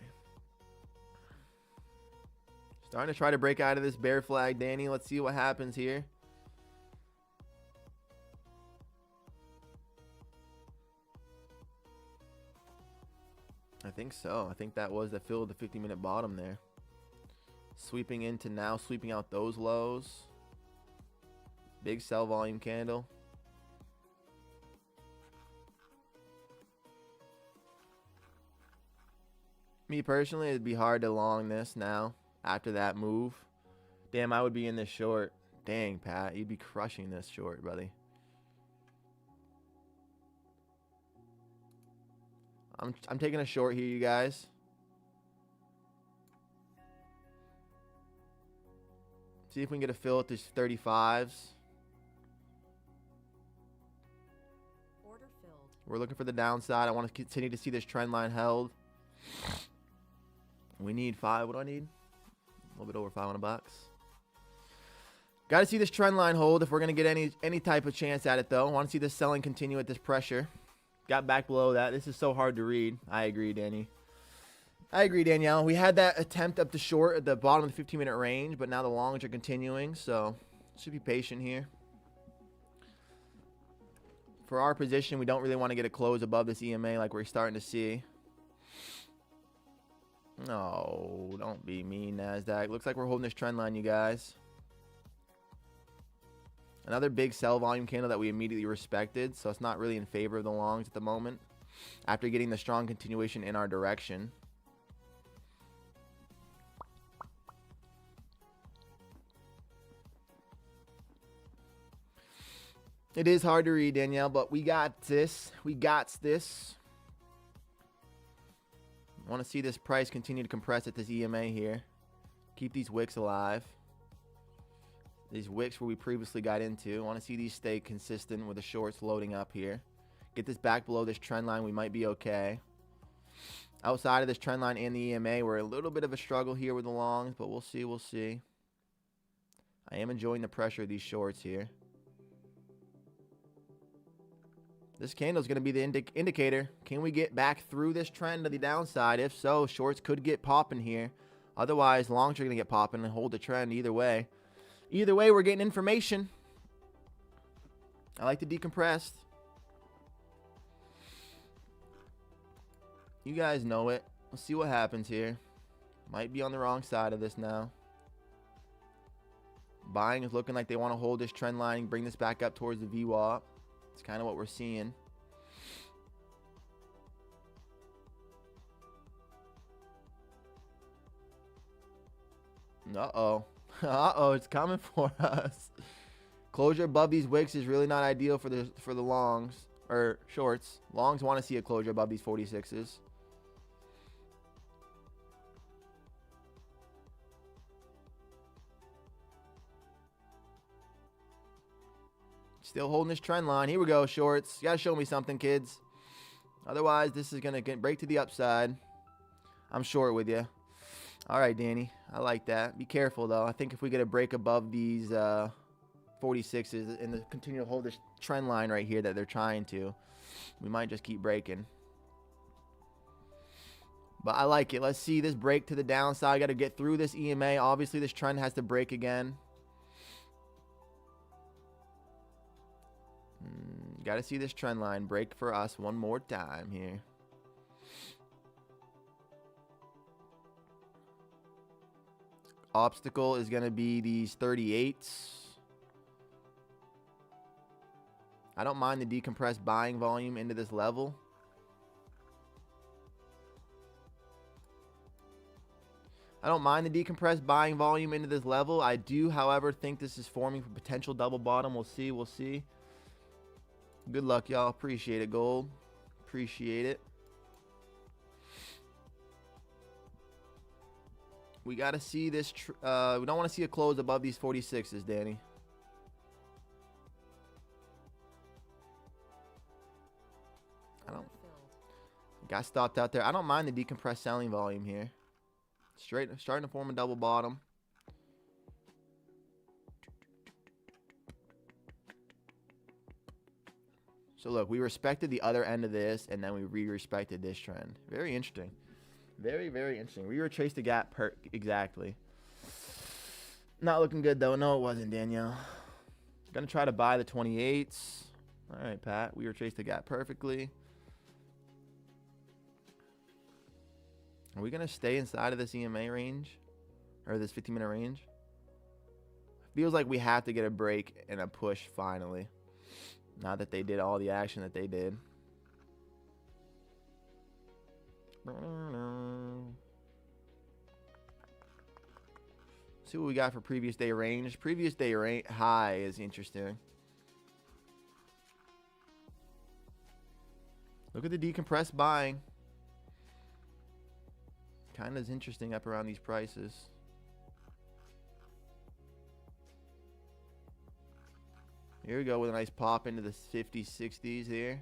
Starting to try to break out of this bear flag, Danny. Let's see what happens here. I think so. I think that was the fill of the 50-minute bottom there. Sweeping into now, sweeping out those lows. Big sell volume candle. Me personally, it'd be hard to long this now after that move. Damn, I would be in this short. Dang, Pat, you'd be crushing this short, buddy. I'm taking a short here, you guys. See if we can get a fill at these 35s. Order filled. We're looking for the downside. I want to continue to see this trend line held. We need 5. What do I need? A little bit over 500 bucks. Got to see this trend line hold if we're going to get any type of chance at it, though. I want to see this selling continue at this pressure. Got back below that. This is so hard to read. I agree, Danny. I agree, Danielle. We had that attempt up the short at the bottom of the 15-minute range, but now the longs are continuing, so should be patient here. For our position, we don't really want to get a close above this EMA like we're starting to see. No, don't be mean, NASDAQ. Looks like we're holding this trend line, you guys. Another big sell volume candle that we immediately respected, so it's not really in favor of the longs at the moment after getting the strong continuation in our direction. It is hard to read, Danielle, but we got this. We got this. I want to see this price continue to compress at this EMA here. Keep these wicks alive. These wicks where we previously got into. I want to see these stay consistent with the shorts loading up here. Get this back below this trend line. We might be okay. Outside of this trend line and the EMA, we're a little bit of a struggle here with the longs, but we'll see. We'll see. I am enjoying the pressure of these shorts here. This candle is going to be the indicator. Can we get back through this trend to the downside? If so, shorts could get popping here. Otherwise, longs are going to get popping and hold the trend either way. Either way, we're getting information. I like the decompressed. You guys know it. Let's see what happens here. Might be on the wrong side of this now. Buying is looking like they want to hold this trend line and bring this back up towards the VWAP. It's kind of what we're seeing. Uh-oh. Uh-oh, it's coming for us. Closure above these wicks is really not ideal for the longs or shorts. Longs want to see a closure above these 46s. Still holding this trend line. Here we go, shorts. You got to show me something, kids. Otherwise, this is going to break to the upside. I'm short with you. All right, Danny. I like that. Be careful, though. I think if we get a break above these 46s and continue to hold this trend line right here that they're trying to, we might just keep breaking. But I like it. Let's see this break to the downside. Got to get through this EMA. Obviously, this trend has to break again. Got to see this trend line break for us one more time here. Obstacle is going to be these 38s. I don't mind the decompressed buying volume into this level. I don't mind the decompressed buying volume into this level. I do, however, think this is forming for potential double bottom. We'll see. We'll see. Good luck, y'all. Appreciate it, gold. Appreciate it. We got to see this. We don't want to see a close above these 46s, Danny. Got stopped out there. I don't mind the decompressed selling volume here. Starting to form a double bottom. So look, we respected the other end of this, and then we re-respected this trend. Very interesting. Very, very interesting. We retraced the gap exactly. Not looking good, though. No, it wasn't, Danielle. Gonna try to buy the 28s. All right, Pat. We retraced the gap perfectly. Are we gonna stay inside of this EMA range? Or this 15-minute range? Feels like we have to get a break and a push finally. Now that they did all the action that they did. See what we got for previous day range. Previous day high is interesting. Look at the decompressed buying. Kind of is interesting up around these prices. Here we go with a nice pop into the 50s, 60s here.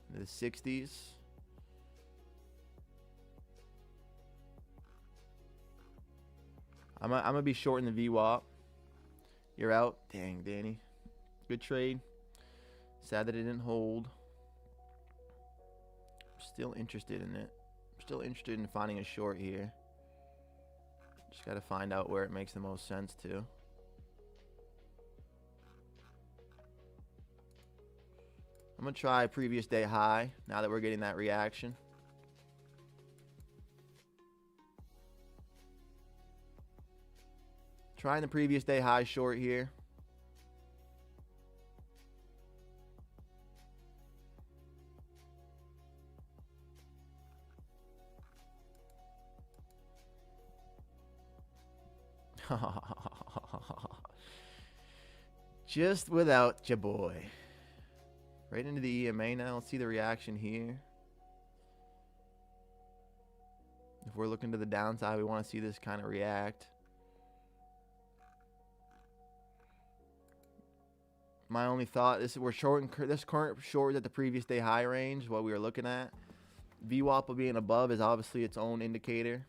Into the 60s. I'm going to be short in the VWAP. You're out. Dang, Danny. Good trade. Sad that it didn't hold. Still interested in it. Still interested in finding a short here. Just got to find out where it makes the most sense to. I'm going to try a previous day high now that we're getting that reaction. Trying the previous day high short here. Just without your boy. Right into the EMA now. Let's see the reaction here. If we're looking to the downside, we want to see this kind of react. My only thought is we're shorting this current short at the previous day high range, what we were looking at. VWAP being above is obviously its own indicator.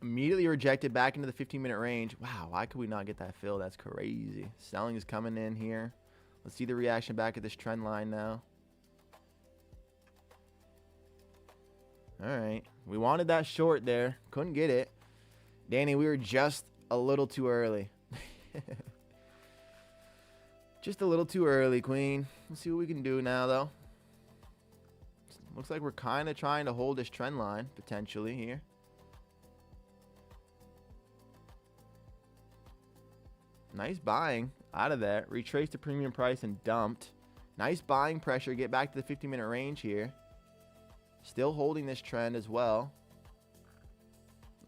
Immediately rejected back into the 15-minute range. Wow, why could we not get that fill? That's crazy. Selling is coming in here. Let's see the reaction back at this trend line now. All right. We wanted that short there. Couldn't get it. Danny, we were just a little too early. Just a little too early, Queen. Let's see what we can do now, though. Looks like we're kind of trying to hold this trend line, potentially, here. Nice buying out of that. Retraced the premium price and dumped. Nice buying pressure. Get back to the 50-minute range here. Still holding this trend as well.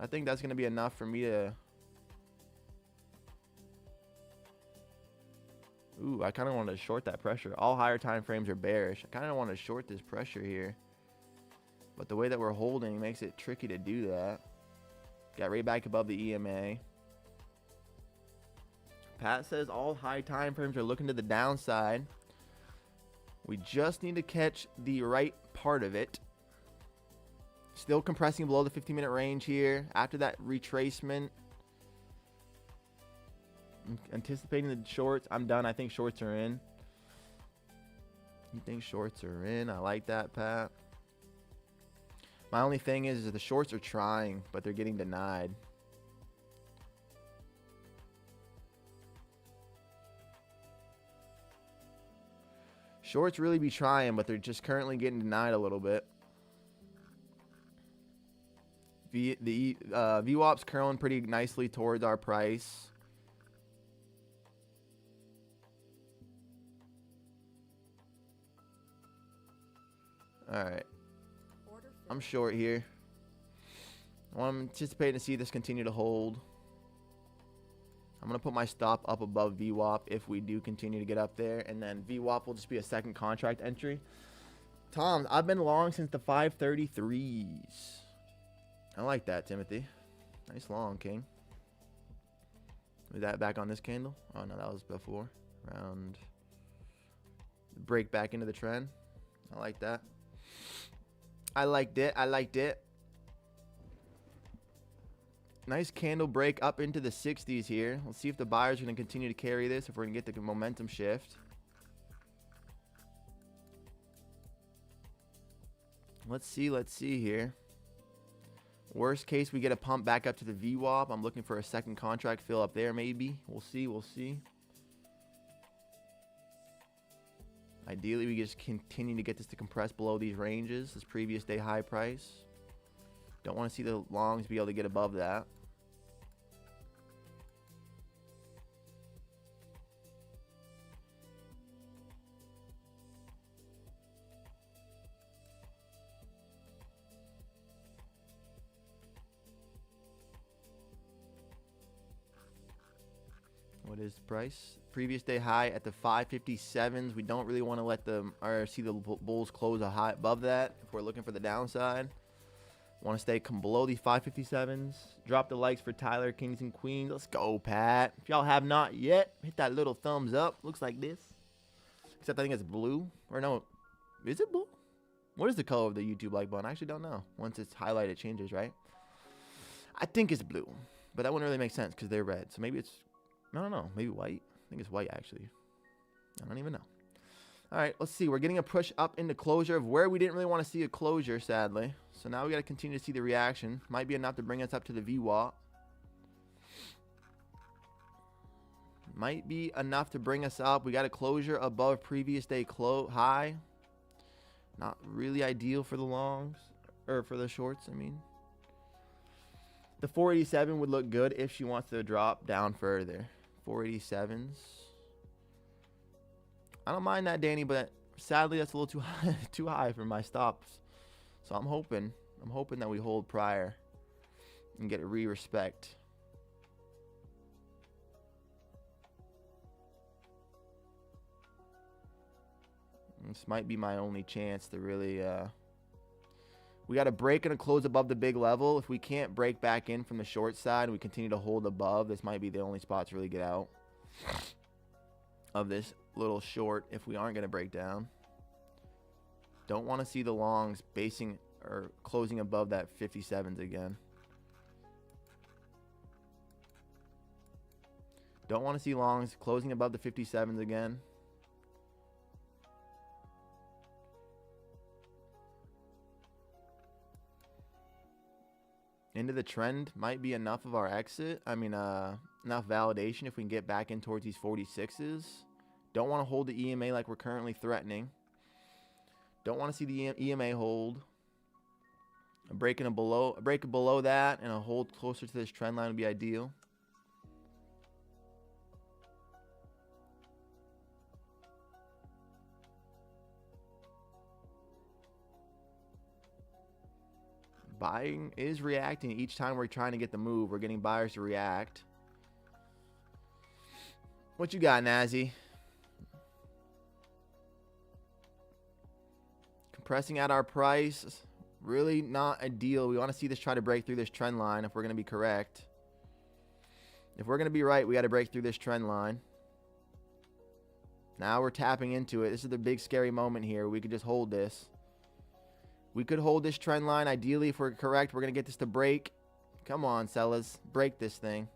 I think that's going to be enough for me to... Ooh, I kind of wanted to short that pressure. All higher time frames are bearish. I kind of want to short this pressure here. But the way that we're holding makes it tricky to do that. Got right back above the EMA. Pat says all high time frames are looking to the downside. We just need to catch the right part of it. Still compressing below the 15-minute range here. After that retracement. I'm anticipating the shorts. I'm done. I think shorts are in. You think shorts are in? I like that, Pat. My only thing is the shorts are trying, but they're getting denied. Shorts really be trying, but they're just currently getting denied a little bit. The VWAP's curling pretty nicely towards our price. All right. I'm short here. I'm anticipating to see this continue to hold. I'm going to put my stop up above VWAP if we do continue to get up there. And then VWAP will just be a second contract entry. Tom, I've been long since the 533s. I like that, Timothy. Nice long, King. Was that back on this candle? Oh, no, that was before. Round. Break back into the trend. I like that. I liked it. I liked it. Nice candle break up into the 60s here. Let's see if the buyers are going to continue to carry this, if we're going to get the momentum shift. Let's see here. Worst case, we get a pump back up to the VWAP. I'm looking for a second contract fill up there, maybe. We'll see. Ideally, we just continue to get this to compress below these ranges, this previous day high price. Don't want to see the longs be able to get above that. What is the price? Previous day high at the 557s. We don't really want to let them or see the bulls close a high above that if we're looking for the downside. Want to stay below these 557s. Drop the likes for Tyler, Kings and Queens. Let's go, Pat. If y'all have not yet, hit that little thumbs up. Looks like this. Except I think it's blue. Or no, is it blue? What is the color of the YouTube like button? I actually don't know. Once it's highlighted, it changes, right? I think it's blue. But that wouldn't really make sense because they're red. So maybe it's... No. Maybe white. I think it's white, actually. I don't even know. All right, let's see. We're getting a push up into closure of where we didn't really want to see a closure, sadly. So now we got to continue to see the reaction. Might be enough to bring us up to the VWAP. Might be enough to bring us up. We got a closure above previous day high. Not really ideal for the longs, or for the shorts, I mean. The 487 would look good if she wants to drop down further. 487s. I don't mind that, Danny, but sadly that's a little too high for my stops. So I'm hoping that we hold prior and get a respect. This might be my only chance to really we got to break and a close above the big level. If we can't break back in from the short side, we continue to hold above. This might be the only spot to really get out of this little short if we aren't going to break down. Don't want to see the longs basing or closing above that 57s again. Don't want to see longs closing above the 57s again. Into the trend might be enough of our exit. I mean, enough validation if we can get back in towards these 46s. Don't want to hold the EMA like we're currently threatening. Don't want to see the EMA hold. A break below that and a hold closer to this trend line would be ideal. Buying is reacting each time we're trying to get the move. We're getting buyers to react. What you got, Nazi? Compressing out our price. Really not ideal. We want to see this try to break through this trend line if we're going to be correct. If we're going to be right, we got to break through this trend line. Now we're tapping into it. This is the big scary moment here. We could just hold this. We could hold this trend line. Ideally, if we're correct, we're going to get this to break. Come on, sellers. Break this thing.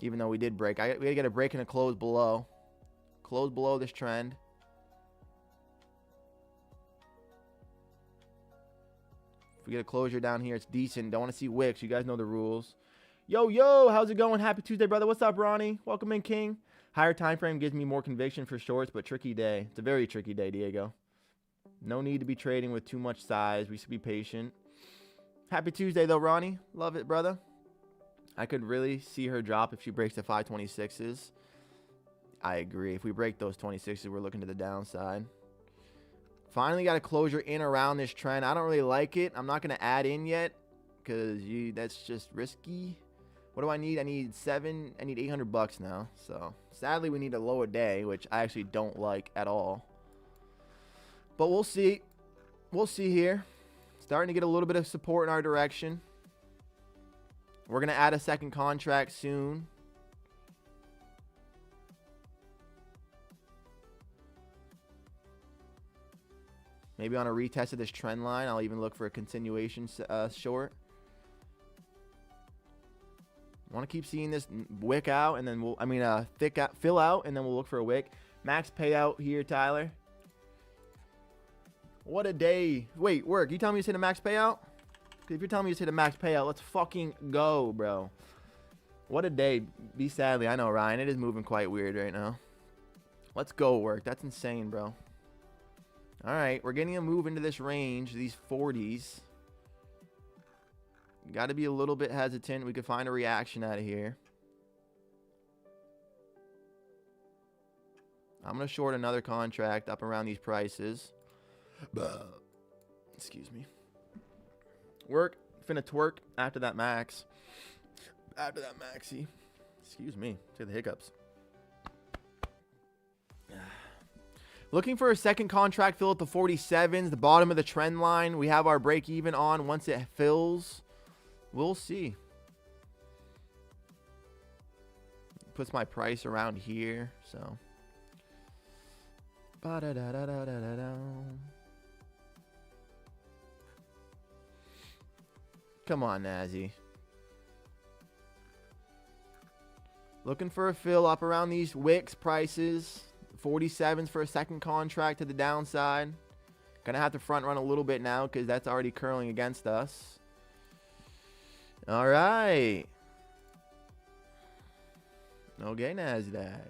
Even though we did break. We got to get a break and a close below. Close below this trend. If we get a closure down here, it's decent. Don't want to see wicks. You guys know the rules. Yo, how's it going? Happy Tuesday, brother. What's up, Ronnie? Welcome in, King. Higher time frame gives me more conviction for shorts, but tricky day. It's a very tricky day, Diego. No need to be trading with too much size. We should be patient. Happy Tuesday, though, Ronnie. Love it, brother. I could really see her drop if she breaks the 526s. I agree. If we break those 26s, we're looking to the downside. Finally got a closure in around this trend. I don't really like it. I'm not going to add in yet because that's just risky. What do I need? I need $800 now. So sadly, we need a lower day, which I actually don't like at all. But we'll see. We'll see here. Starting to get a little bit of support in our direction. We're going to add a second contract soon. Maybe on a retest of this trend line, I'll even look for a continuation short. Want to keep seeing this wick out, and then fill out, and then we'll look for a wick. Max payout here, Tyler. What a day. Wait, work. You telling me to hit a max payout? If you're telling me to hit a max payout, let's fucking go, bro. What a day. Be sadly. I know, Ryan. It is moving quite weird right now. Let's go, work. That's insane, bro. All right. We're getting a move into this range, these 40s. Got to be a little bit hesitant. We could find a reaction out of here. I'm going to short another contract up around these prices. Excuse me. Work. Finna twerk after that max. After that maxi. Excuse me. Take the hiccups. Looking for a second contract fill at the 47s. The bottom of the trend line. We have our break even on. Once it fills, we'll see. Puts my price around here. So. Come on, Nazi. Looking for a fill up around these wicks prices. 47s for a second contract to the downside. Gonna have to front run a little bit now because that's already curling against us. All right. Okay, NASDAQ.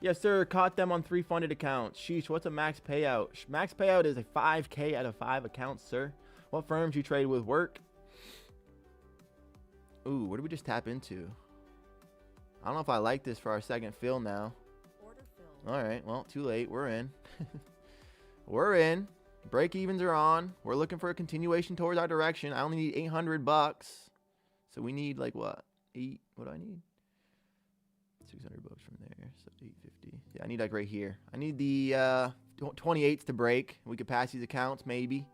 Yes, sir. Caught them on 3 funded accounts. Sheesh, what's a max payout? Max payout is a 5K out of 5 accounts, sir. What firms you trade with work? Ooh, what did we just tap into? I don't know if I like this for our second fill now. Order filled. All right, well, too late. We're in. We're in. Break evens are on. We're looking for a continuation towards our direction. I only need 800 bucks. So we need like what? What do I need? 600 bucks from there. So 850. Yeah, I need like right here. I need the 28s to break. We could pass these accounts maybe.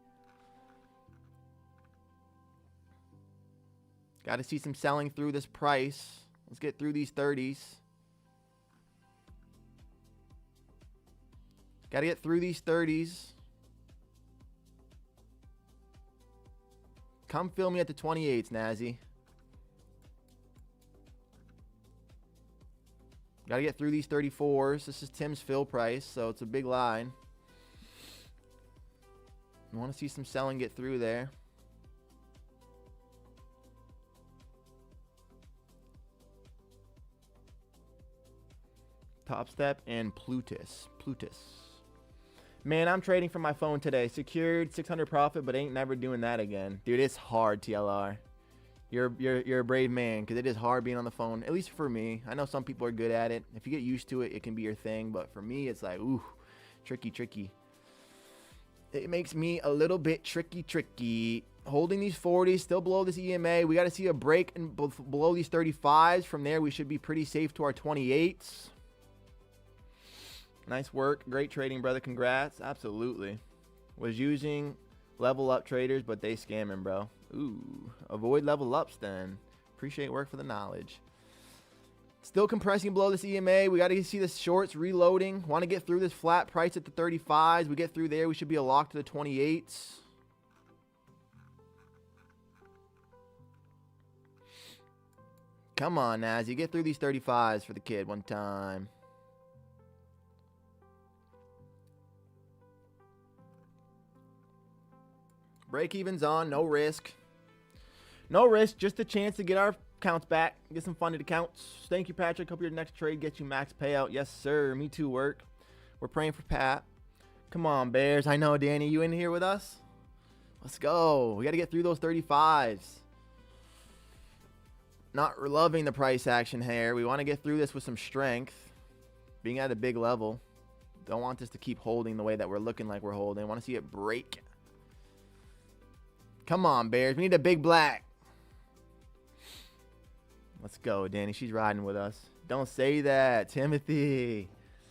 Got to see some selling through this price. Let's get through these 30s. Got to get through these 30s. Come fill me at the 28s, Nazi. Got to get through these 34s. This is Tim's fill price, so it's a big line. I want to see some selling get through there. Topstep and Plutus. Man, I'm trading from my phone today. Secured 600 profit, but ain't never doing that again. Dude, it's hard, TLR. You're a brave man, because it is hard being on the phone, at least for me. I know some people are good at it. If you get used to it, it can be your thing. But for me, it's like, ooh, tricky. It makes me a little bit tricky. Holding these 40s, still below this EMA. We got to see a break in below these 35s. From there, we should be pretty safe to our 28s. Nice work. Great trading, brother. Congrats. Absolutely. Was using level up traders, but they scamming, bro. Ooh. Avoid level ups then. Appreciate work for the knowledge. Still compressing below this EMA. We got to see the shorts reloading. Want to get through this flat price at the 35s. We get through there. We should be a lock to the 28s. Come on, Nazi. Get through these 35s for the kid one time. Break evens on, no risk. No risk, just a chance to get our accounts back, get some funded accounts. Thank you, Patrick. Hope your next trade gets you max payout. Yes, sir. Me too, work. We're praying for Pat. Come on, Bears. I know, Danny, you in here with us? Let's go. We got to get through those 35s. Not loving the price action here. We want to get through this with some strength. Being at a big level. Don't want this to keep holding the way that we're looking like we're holding. Want to see it break. Come on, Bears. We need a big black. Let's go, Danny. She's riding with us. Don't say that, Timothy.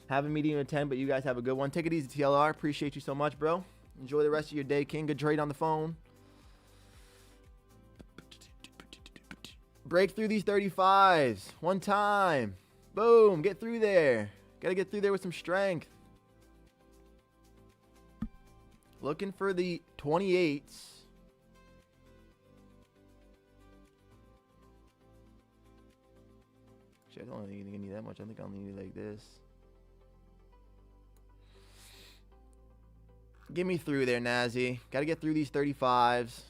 Have a meeting at 10, but you guys have a good one. Take it easy, TLR. Appreciate you so much, bro. Enjoy the rest of your day, King. Good trade on the phone. Break through these 35s. One time. Boom. Get through there. Got to get through there with some strength. Looking for the 28s. I don't think I need that much. I think I'll need it like this. Get me through there, Nazi. Got to get through these 35s.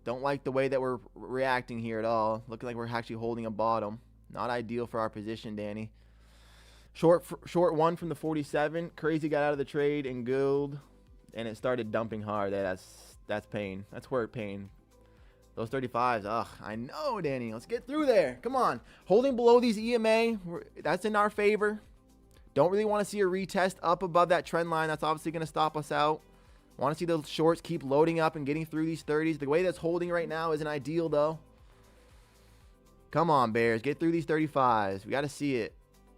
Don't like the way that we're reacting here at all. Looking like we're actually holding a bottom. Not ideal for our position, Danny. Short one from the 47. Crazy got out of the trade in gold, and it started dumping hard. That's pain. That's work pain. Those 35s, ugh, I know, Danny. Let's get through there. Come on. Holding below these EMA, that's in our favor. Don't really want to see a retest up above that trend line. That's obviously going to stop us out. Want to see those shorts keep loading up and getting through these 30s. The way that's holding right now isn't ideal, though. Come on, Bears. Get through these 35s. We got to see it.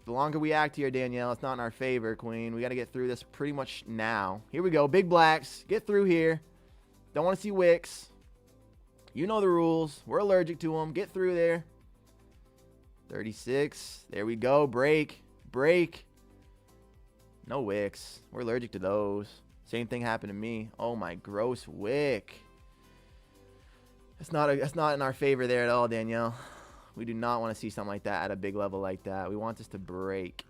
The longer we act here, Danielle, it's not in our favor, Queen. We got to get through this pretty much now. Here we go. Big blacks. Get through here. Don't want to see wicks. You know the rules. We're allergic to them. Get through there. 36. There we go. Break. No wicks. We're allergic to those. Same thing happened to me. Oh my, gross wick. That's not in our favor there at all, Danielle. We do not want to see something like that at a big level like that. We want this to break.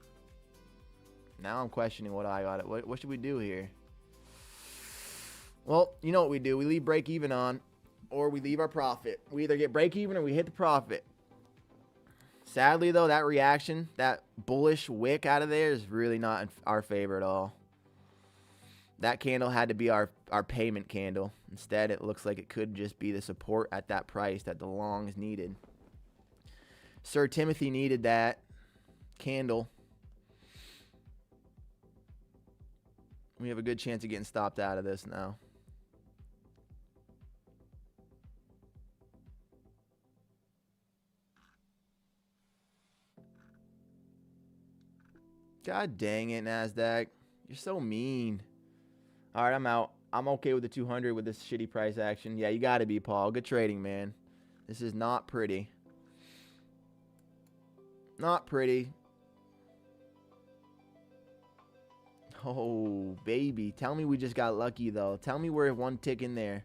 Now I'm questioning what I got. What should we do here? Well, you know what we do. We leave break even on. Or we leave our profit. We either get break even or we hit the profit. Sadly, though, that reaction, that bullish wick out of there is really not in our favor at all. That candle had to be our payment candle. Instead, it looks like it could just be the support at that price that the longs needed. Sir Timothy needed that candle. We have a good chance of getting stopped out of this now. God dang it, NASDAQ. You're so mean. All right, I'm out. I'm okay with the 200 with this shitty price action. Yeah, you got to be, Paul. Good trading, man. This is not pretty. Not pretty. Oh, baby. Tell me we just got lucky, though. Tell me we're one tick in there.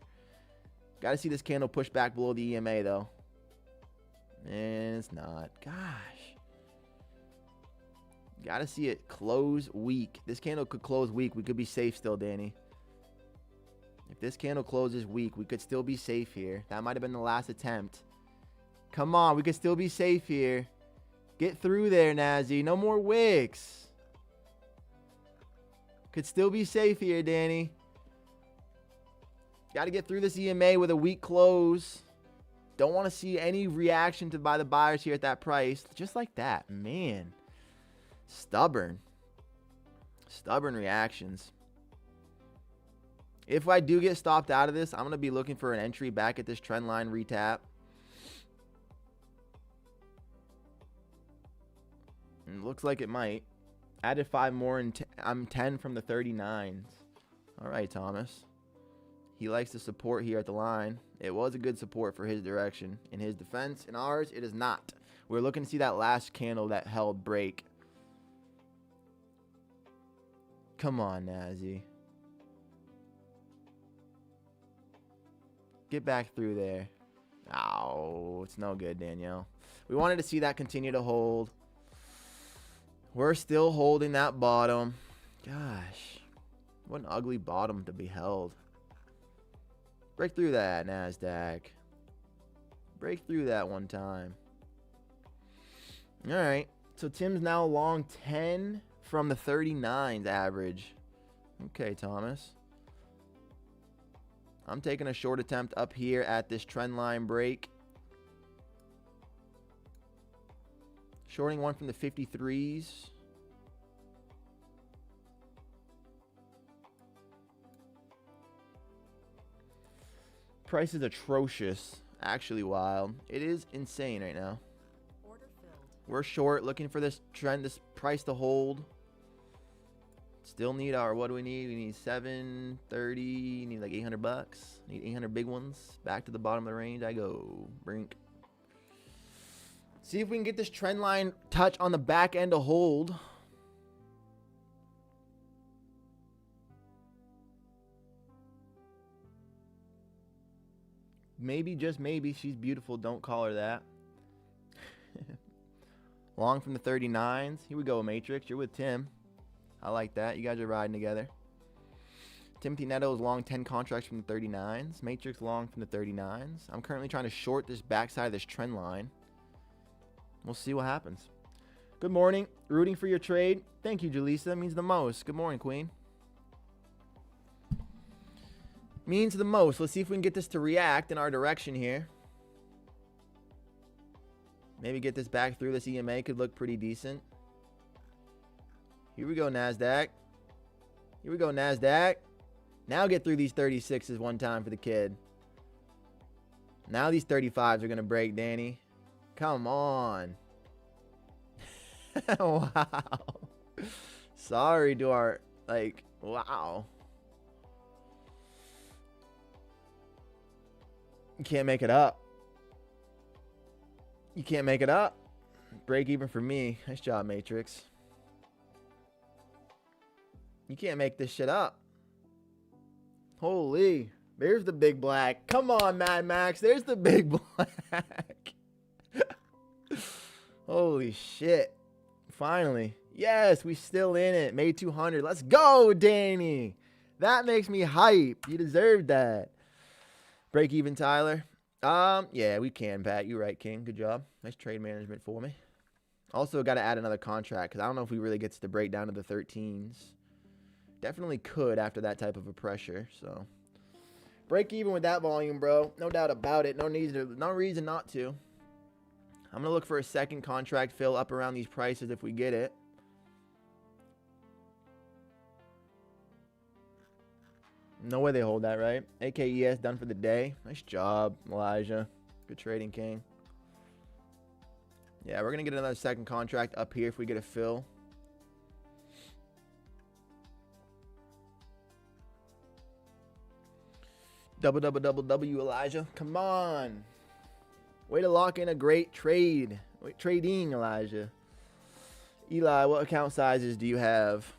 Got to see this candle push back below the EMA, though. And it's not. Gosh. Got to see it close weak. This candle could close weak. We could be safe still, Danny. If this candle closes weak, we could still be safe here. That might have been the last attempt. Come on. We could still be safe here. Get through there, Nazi. No more wicks. Could still be safe here, Danny. Got to get through this EMA with a weak close. Don't want to see any reaction by the buyers here at that price. Just like that. Man. Stubborn. Stubborn reactions. If I do get stopped out of this, I'm going to be looking for an entry back at this trend line retap. It looks like it might. Added 5 more and I'm 10 from the 39s. All right, Thomas. He likes the support here at the line. It was a good support for his direction. In his defense, in ours, it is not. We're looking to see that last candle that held break. Come on, Nazi. Get back through there. Oh, it's no good, Danielle. We wanted to see that continue to hold. We're still holding that bottom. Gosh. What an ugly bottom to be held. Break through that, NASDAQ. Break through that one time. All right. So Tim's now long 10 from the 39s average. Okay, Thomas. I'm taking a short attempt up here at this trend line break. Shorting one from the 53s. Price is atrocious. Actually wild. It is insane right now. Order filled. We're short, looking for this trend, this price to hold. Still need our, what do we need? We need 730. Need like 800 bucks. Need 800 big ones. Back to the bottom of the range I go. Brink. See if we can get this trend line touch on the back end to hold. Maybe, just maybe, she's beautiful. Don't call her that. Long from the 39s. Here we go, Matrix. You're with Tim. I like that. You guys are riding together. Timothy Netto is long 10 contracts from the 39s. Matrix long from the 39s. I'm currently trying to short this backside of this trend line. We'll see what happens. Good morning. Rooting for your trade. Thank you, Julissa. Means the most. Good morning, Queen. Means the most. Let's see if we can get this to react in our direction here. Maybe get this back through this EMA. Could look pretty decent. Here we go, NASDAQ. Here we go, NASDAQ. Now get through these 36s one time for the kid. Now these 35s are going to break, Danny. Come on. Wow. Sorry to our, like, wow. You can't make it up. You can't make it up. Break even for me. Nice job, Matrix. You can't make this shit up. Holy. There's the big black. Come on, Mad Max. There's the big black. Holy shit. Finally. Yes, we still in it. Made 200. Let's go, Danny. That makes me hype. You deserve that. Break even, Tyler. Yeah, we can, Pat. You're right, King. Good job. Nice trade management for me. Also got to add another contract because I don't know if we really gets to break down to the 13s. Definitely could after that type of a pressure. So break even with that volume, bro. No doubt about it. No reason not to. I'm going to look for a second contract fill up around these prices if we get it. No way they hold that, right? AKES done for the day. Nice job, Elijah. Good trading, King. Yeah, we're going to get another second contract up here if we get a fill. W, Elijah. Come on. Way to lock in a great trade. Trading, Elijah. Eli, what account sizes do you have?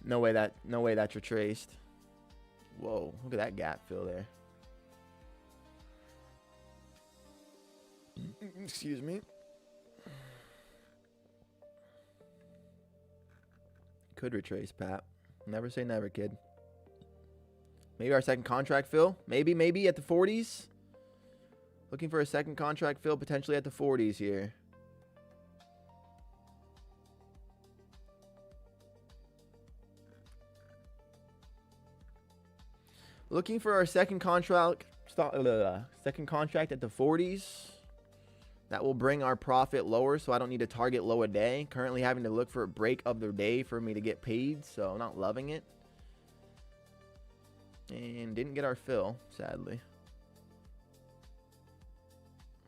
No way that's retraced. Whoa, look at that gap fill there. Excuse me. Could retrace, Pat. Never say never, kid. Maybe our second contract fill. Maybe at the 40s. Looking for a second contract fill potentially at the 40s here. Looking for our second contract at the 40s. That will bring our profit lower, so I don't need to target low a day. Currently having to look for a break of the day for me to get paid, so I'm not loving it. And didn't get our fill, sadly.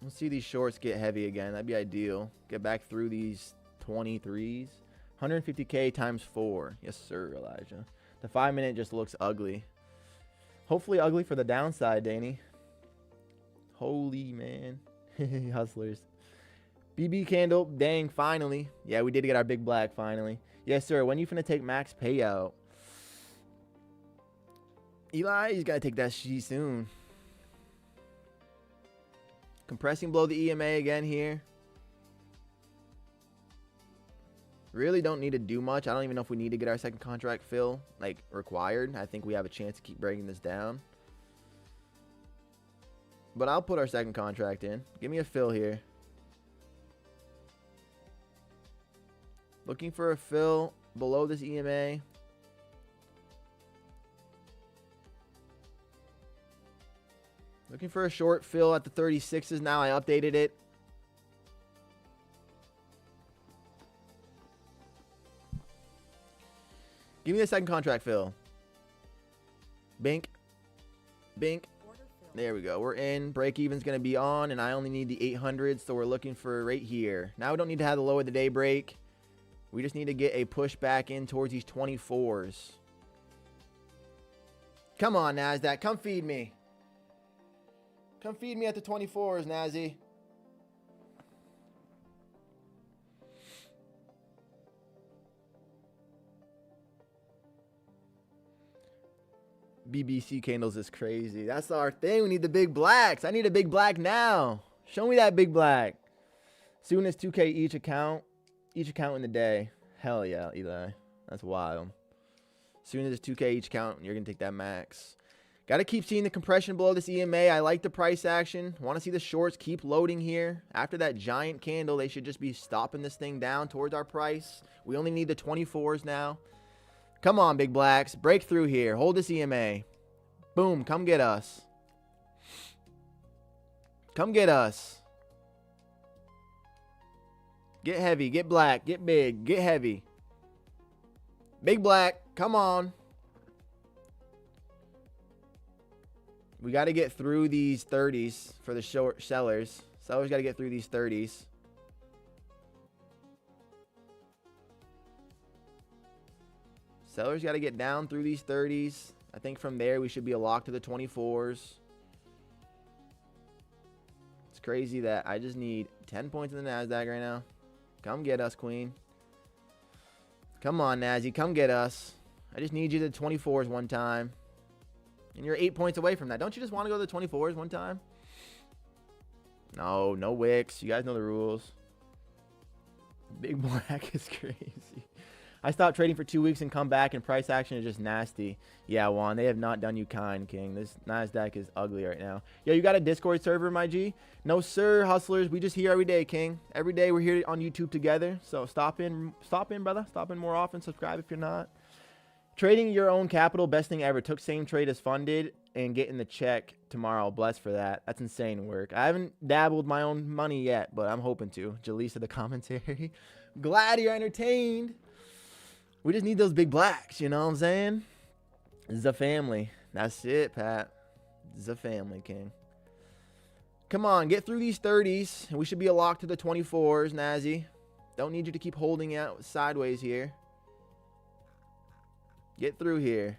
Let's see these shorts get heavy again. That'd be ideal. Get back through these 23s. 150K times 4. Yes, sir, Elijah. The 5-minute just looks ugly. Hopefully ugly for the downside, Danny. Holy man. Hustlers. BB candle. Dang, finally. Yeah, we did get our big black finally. Yes, sir. When you finna take max payout? Eli, he's got to take that she soon. Compressing below the EMA again here. Really don't need to do much. I don't even know if we need to get our second contract fill, like, required. I think we have a chance to keep breaking this down. But I'll put our second contract in. Give me a fill here. Looking for a fill below this EMA. Looking for a short fill at the 36s now. I updated it. Give me the second contract fill. Bink. Bink. There we go. We're in. Break even's going to be on, and I only need the 800, so we're looking for right here. Now we don't need to have the low of the day break. We just need to get a push back in towards these 24s. Come on, NASDAQ. Come feed me. Come feed me at the 24s, Nazi. BBC candles is crazy. That's our thing. We need the big blacks. I need a big black now. Show me that big black. Soon as 2K each account in the day. Hell yeah, Eli. That's wild. Soon as 2K each count, you're going to take that max. Got to keep seeing the compression below this EMA. I like the price action. Want to see the shorts keep loading here. After that giant candle, they should just be stopping this thing down towards our price. We only need the 24s now. Come on, big blacks. Break through here. Hold this EMA. Boom. Come get us. Come get us. Get heavy. Get black. Get big. Get heavy. Big black. Come on. We got to get through these 30s for the short sellers. Sellers got to get through these 30s. Sellers got to get down through these 30s. I think from there we should be a lock to the 24s. It's crazy that I just need 10 points in the NASDAQ right now. Come get us, Queen. Come on, Nazi. Come get us. I just need you to the 24s one time. And you're 8 points away from that. Don't you just want to go to the 24s one time? No, no wicks. You guys know the rules. Big black is crazy. I stopped trading for 2 weeks and come back, and price action is just nasty. Yeah, Juan, they have not done you kind, King. This NASDAQ is ugly right now. Yo, you got a Discord server, my G? No, sir, hustlers. We just here every day, King. Every day we're here on YouTube together. So stop in, brother. Stop in more often. Subscribe if you're not. Trading your own capital, best thing ever. Took same trade as funded and getting the check tomorrow. Blessed for that. That's insane work. I haven't dabbled my own money yet, but I'm hoping to. Jaleesa, the commentary. Glad you're entertained. We just need those big blacks, you know what I'm saying? The family. That's it, Pat. The family, King. Come on, get through these 30s. And we should be a lock to the 24s, Nazi. Don't need you to keep holding out sideways here. Get through here.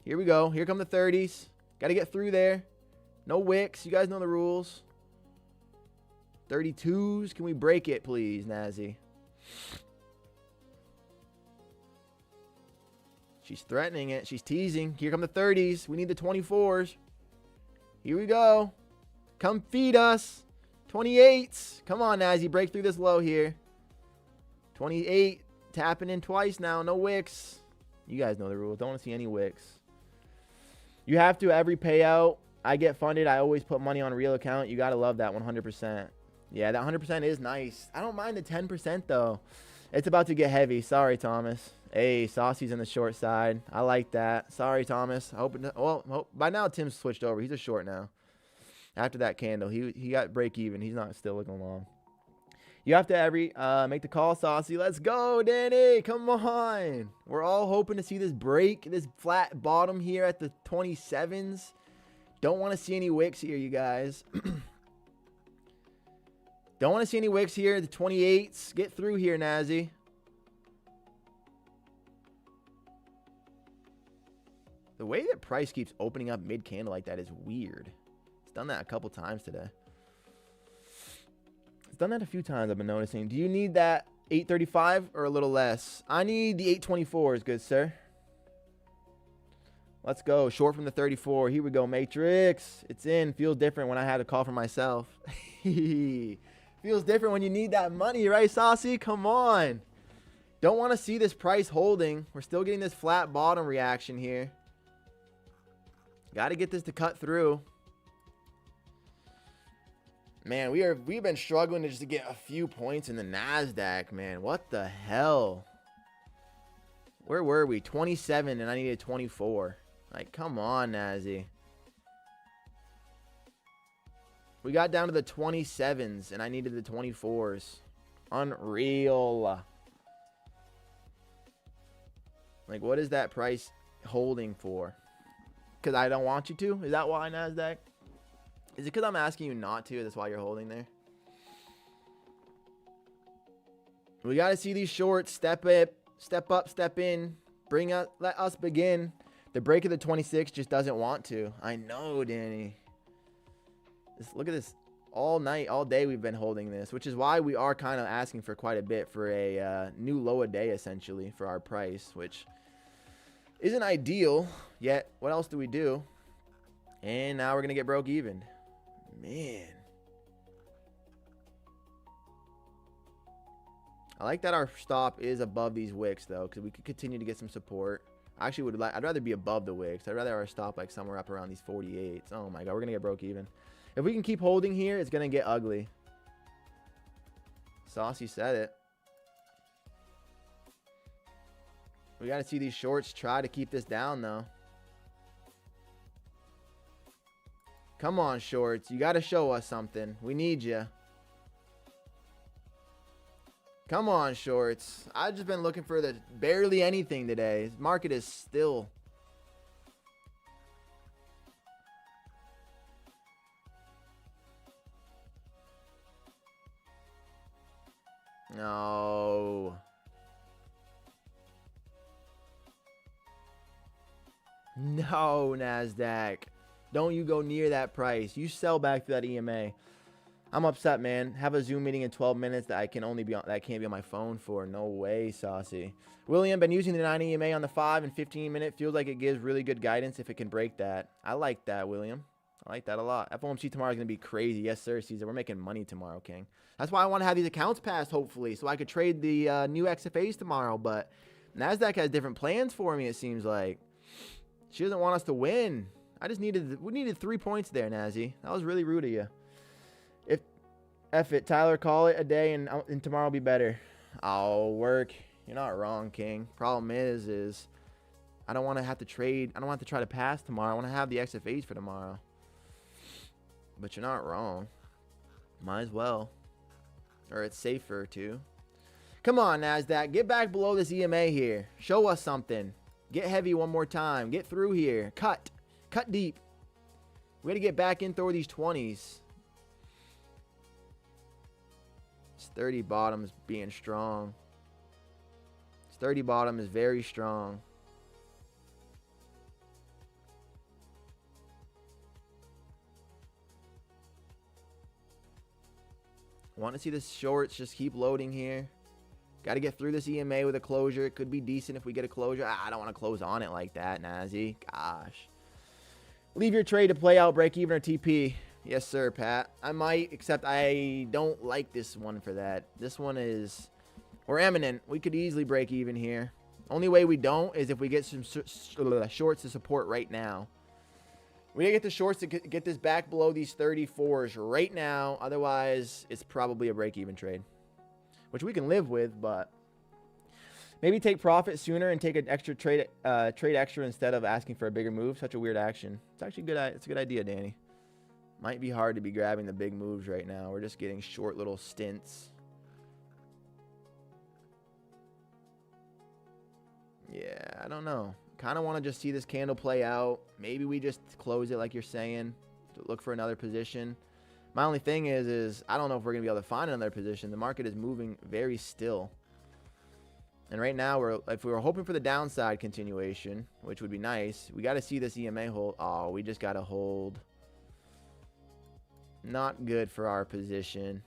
Here we go. Here come the 30s. Got to get through there. No wicks. You guys know the rules. 32s. Can we break it, please, Nazi? She's threatening it. She's teasing. Here come the 30s. We need the 24s. Here we go. Come feed us. 28s. Come on, Nazi. Break through this low here. 28. Tapping in twice now. No wicks. You guys know the rules. Don't want to see any wicks. You have to every payout. I get funded. I always put money on a real account. You got to love that 100%. Yeah, that 100% is nice. I don't mind the 10% though. It's about to get heavy. Sorry, Thomas. Hey, Saucy's in the short side. I like that. Sorry, Thomas. I hope well, by now Tim's switched over. He's a short now. After that candle, he got break even. He's not still looking long. You have to make the call, Saucy. Let's go, Danny. Come on. We're all hoping to see this break, this flat bottom here at the 27s. Don't want to see any wicks here, you guys. Don't want to see any wicks here. The 28s. Get through here, Nazi. The way that price keeps opening up mid-candle like that is weird. It's done that a couple times today. It's done that a few times, I've been noticing. Do you need that 835 or a little less? I need the 824s, good sir. Let's go. Short from the 34. Here we go, Matrix. It's in. Feels different when I had to call for myself. Feels different when you need that money, right, Saucy? Come on. Don't want to see this price holding. We're still getting this flat bottom reaction here. Got to get this to cut through. Man, we've been struggling to just get a few points in the NASDAQ, man. What the hell? Where were we? 27 and I needed 24. Like, come on, Nazi. We got down to the 27s and I needed the 24s. Unreal. Like, what is that price holding for? Because I don't want you to? Is that why, NASDAQ? Is it because I'm asking you not to? That's why you're holding there? We got to see these shorts. Step up, step in. Let us begin. The break of the 26 just doesn't want to. I know, Danny. Look at this. All night, all day we've been holding this, which is why we are kind of asking for quite a bit for a new low a day, essentially, for our price, which isn't ideal. Yet, what else do we do? And now we're going to get broke even. Man. I like that our stop is above these wicks, though, because we could continue to get some support. I actually would like, I'd rather be above the wicks. I'd rather our stop like somewhere up around these 48s. Oh my God, we're going to get broke even. If we can keep holding here, it's going to get ugly. Saucy said it. We got to see these shorts try to keep this down, though. Come on, shorts. You got to show us something. We need you. Come on, shorts. I've just been looking for the barely anything today. This market is still. No. No, NASDAQ. Don't you go near that price. You sell back to that EMA. I'm upset, man. Have a Zoom meeting in 12 minutes that I can only be on, that I can't be on my phone for. No way, Saucy. William, been using the 9 EMA on the 5 and 15 minute. Feels like it gives really good guidance if it can break that. I like that, William. I like that a lot. FOMC tomorrow is going to be crazy. Yes, sir, Caesar. We're making money tomorrow, King. That's why I want to have these accounts passed, hopefully, so I could trade the new XFAs tomorrow. But NASDAQ has different plans for me, it seems like. She doesn't want us to win. We needed 3 points there, Nazi. That was really rude of you. F it, Tyler, call it a day and tomorrow will be better. I'll work. You're not wrong, King. Problem is I don't want to have to trade. I don't want to try to pass tomorrow. I want to have the XFAs for tomorrow. But you're not wrong. Might as well. Or it's safer too. Come on, NASDAQ. Get back below this EMA here. Show us something. Get heavy one more time. Get through here. Cut. Cut deep. We got to get back in through these 20s. This 30 bottom is being strong. This 30 bottom is very strong. Want to see the shorts just keep loading here. Got to get through this EMA with a closure. It could be decent if we get a closure. I don't want to close on it like that, Nazi. Gosh. Leave your trade to play out, break even or TP. Yes, sir, Pat. I might, except I don't like this one for that. This one is... We're eminent. We could easily break even here. Only way we don't is if we get some shorts to support right now. We gotta get the shorts to get this back below these 34s right now. Otherwise, it's probably a break-even trade. Which we can live with, but... Maybe take profit sooner and take an extra trade extra instead of asking for a bigger move. Such a weird action. It's actually good. It's a good idea, Danny. Might be hard to be grabbing the big moves right now. We're just getting short little stints. Yeah, I don't know. Kind of want to just see this candle play out. Maybe we just close it like you're saying. Look for another position. My only thing is I don't know if we're going to be able to find another position. The market is moving very still. And right now, if we were hoping for the downside continuation, which would be nice, we got to see this EMA hold. Oh, we just got to hold. Not good for our position.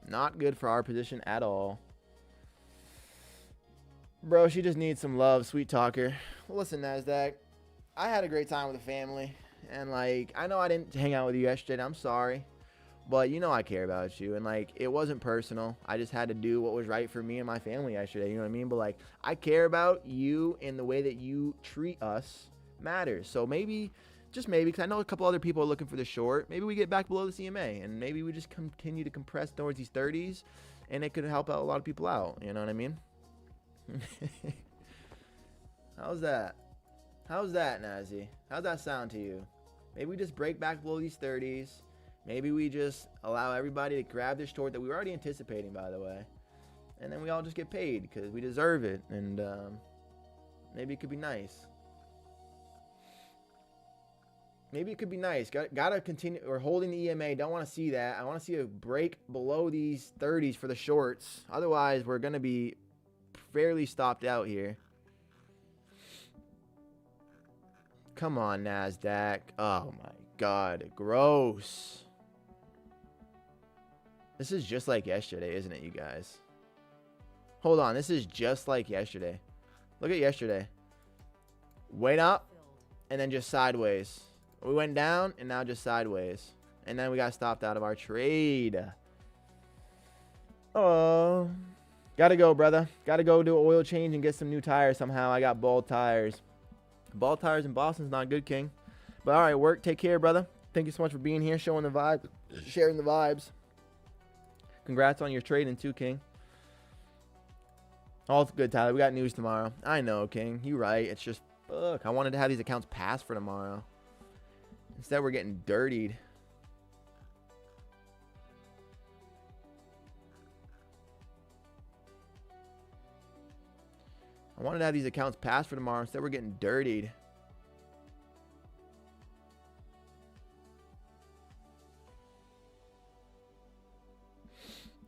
Not good for our position at all. Bro, she just needs some love, sweet talker. Well, listen, NASDAQ. I had a great time with the family. And, like, I know I didn't hang out with you yesterday. I'm sorry. But you know I care about you. And, like, it wasn't personal. I just had to do what was right for me and my family yesterday. You know what I mean? But, like, I care about you, and the way that you treat us matters. So maybe, just maybe, because I know a couple other people are looking for the short, maybe we get back below the CMA. And maybe we just continue to compress towards these 30s. And it could help out a lot of people out. You know what I mean? How's that? How's that, Nazi? How's that sound to you? Maybe we just break back below these 30s. Maybe we just allow everybody to grab this short that we were already anticipating, by the way. And then we all just get paid because we deserve it. And maybe it could be nice. Maybe it could be nice. Gotta continue. We're holding the EMA. Don't want to see that. I want to see a break below these 30s for the shorts. Otherwise, we're going to be fairly stopped out here. Come on, NASDAQ. Oh, my God. Gross. This is just like yesterday, isn't it, you guys? Hold on. This is just like yesterday. Look at yesterday. Went up and then just sideways. We went down and now just sideways. And then we got stopped out of our trade. Oh. Gotta go, brother. Gotta go do an oil change and get some new tires somehow. I got bald tires. Bald tires in Boston's not good, King. But all right, work. Take care, brother. Thank you so much for being here, showing the vibe, sharing the vibes. Congrats on your trading too, King. All's good, Tyler. We got news tomorrow. I know, King. You right. It's just, fuck. I wanted to have these accounts passed for tomorrow. Instead, we're getting dirtied. I wanted to have these accounts passed for tomorrow. Instead, we're getting dirtied.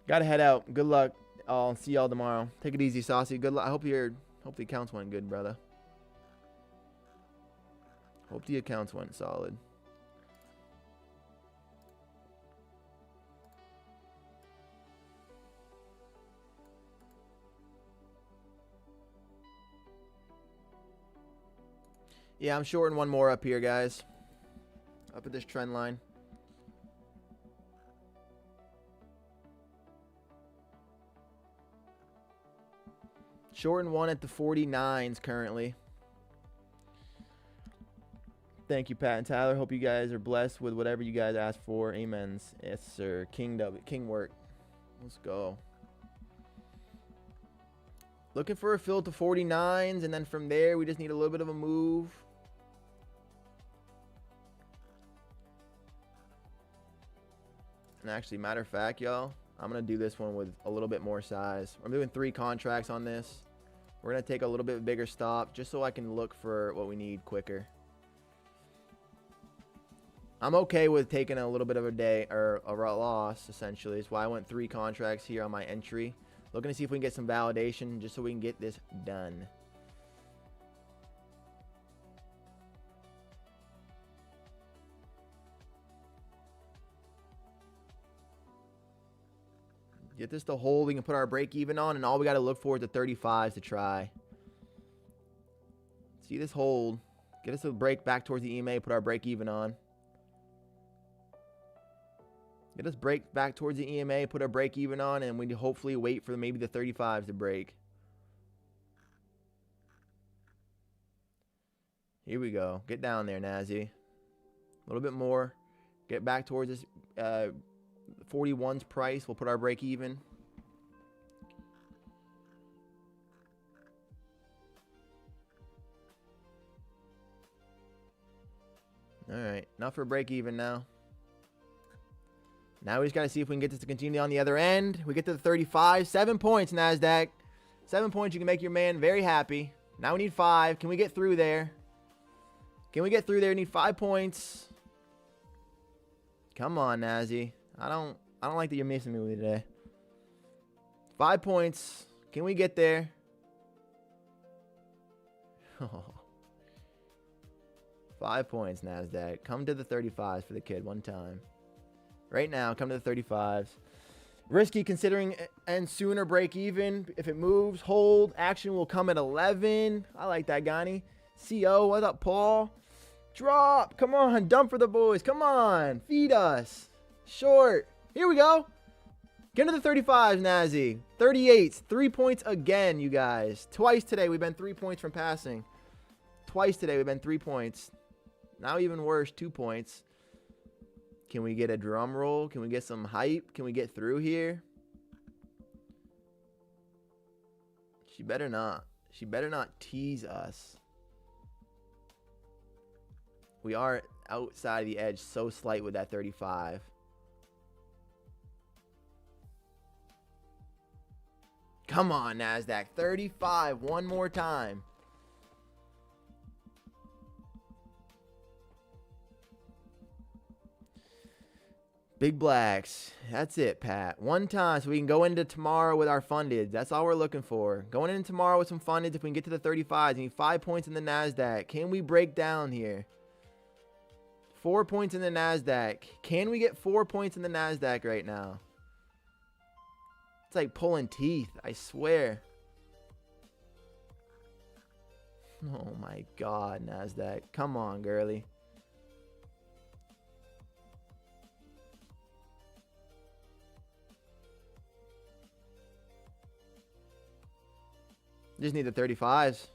Gotta head out. Good luck. I'll see y'all tomorrow. Take it easy, Saucy. Good luck. I hope the accounts went good, brother. Hope the accounts went solid. Yeah, I'm shorting one more up here, guys. Up at this trend line. Short and 1 at the 49s currently. Thank you, Pat and Tyler. Hope you guys are blessed with whatever you guys asked for. Amens. Yes, sir. King work. Let's go. Looking for a fill to 49s, and then from there, we just need a little bit of a move. And actually, matter of fact, y'all, I'm going to do this one with a little bit more size. I'm doing 3 contracts on this. We're going to take a little bit bigger stop just so I can look for what we need quicker. I'm okay with taking a little bit of a day or a loss, essentially. That's why I went 3 contracts here on my entry. Looking to see if we can get some validation just so we can get this done. Get this to hold. We can put our break even on, and all we got to look for is the 35s to try. See this hold. Get us to break back towards the EMA, put our break even on. Get us break back towards the EMA, put our break even on, and we hopefully wait for maybe the 35s to break. Here we go. Get down there, Nazi. A little bit more. Get back towards this 41's price. We'll put our break even. All right. Enough for break even now. Now we just got to see if we can get this to continue on the other end. We get to the 35. 7 points, NASDAQ. 7 points. You can make your man very happy. Now we need 5. Can we get through there? Can we get through there? We need 5 points. Come on, Nazi. I don't like that you're missing me today. 5 points. Can we get there? Oh. 5 points, NASDAQ. Come to the 35s for the kid one time. Right now, come to the 35s. Risky considering and sooner break even. If it moves, hold. Action will come at 11. I like that, Gani. CO, what up, Paul? Drop. Come on. Dump for the boys. Come on. Feed us. Short. Here we go. Get to the 35s, Nazi. 38s. 3 points again, you guys. Twice today, we've been 3 points from passing. Twice today, we've been 3 points. Now even worse, 2 points. Can we get a drum roll? Can we get some hype? Can we get through here? She better not. She better not tease us. We are outside the edge so slight with that 35. Come on, NASDAQ. 35 one more time. Big blacks. That's it, Pat. One time so we can go into tomorrow with our funded. That's all we're looking for. Going in tomorrow with some funded. If we can get to the 35s, we need 5 points in the NASDAQ. Can we break down here? 4 points in the NASDAQ. Can we get 4 points in the NASDAQ right now? It's like pulling teeth, I swear. Oh my God, NASDAQ. Come on, girly. Just need the 35s.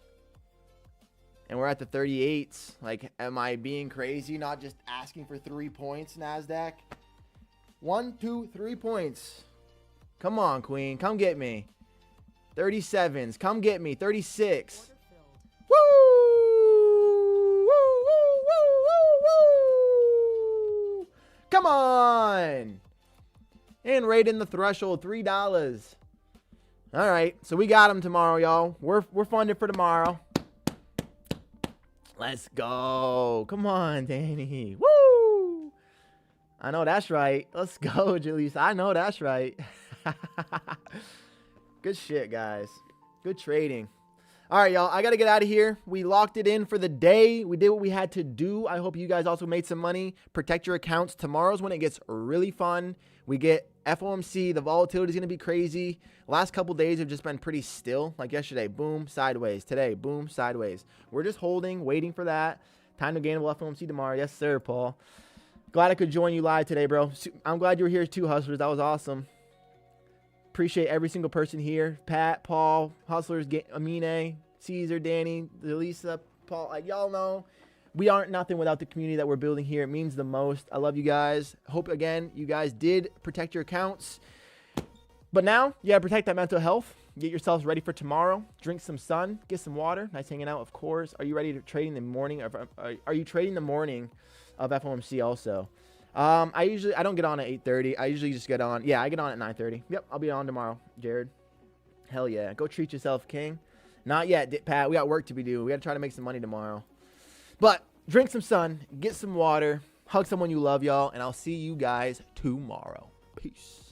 And we're at the 38s. Like, am I being crazy? Not just asking for 3 points, NASDAQ. 1, 2, 3 points. Come on, Queen. Come get me. 37s. Come get me. 36. Woo! Woo! Woo! Woo! Woo! Woo! Come on. And right in the threshold. $3. All right, so we got them tomorrow, y'all. We're funded for tomorrow. Let's go. Come on, Danny. Woo! I know that's right. Let's go, Julissa. I know that's right. Good shit, guys. Good trading. All right, y'all. I got to get out of here. We locked it in for the day. We did what we had to do. I hope you guys also made some money. Protect your accounts. Tomorrow's when it gets really fun. We get FOMC. The volatility is going to be crazy. Last couple days have just been pretty still. Like yesterday, boom, sideways. Today, boom, sideways. We're just holding, waiting for that. Time to gainable FOMC tomorrow. Yes, sir, Paul. Glad I could join you live today, bro. I'm glad you were here too, hustlers. That was awesome. Appreciate every single person here. Pat, Paul, Hustlers, Amine, Caesar, Danny, Delisa, Paul. Like, y'all know we aren't nothing without the community that we're building here. It means the most. I love you guys. Hope, again, you guys did protect your accounts. But now, yeah, protect that mental health. Get yourselves ready for tomorrow. Drink some sun. Get some water. Nice hanging out, of course. Are you ready to trade in the morning? Are you trading the morning of FOMC also? I don't get on at 8:30. I usually just get on. Yeah, I get on at 9:30. Yep, I'll be on tomorrow, Jared. Hell yeah. Go treat yourself, King. Not yet, Pat. We got work to be doing. We got to try to make some money tomorrow. But drink some sun. Get some water. Hug someone you love, y'all. And I'll see you guys tomorrow. Peace.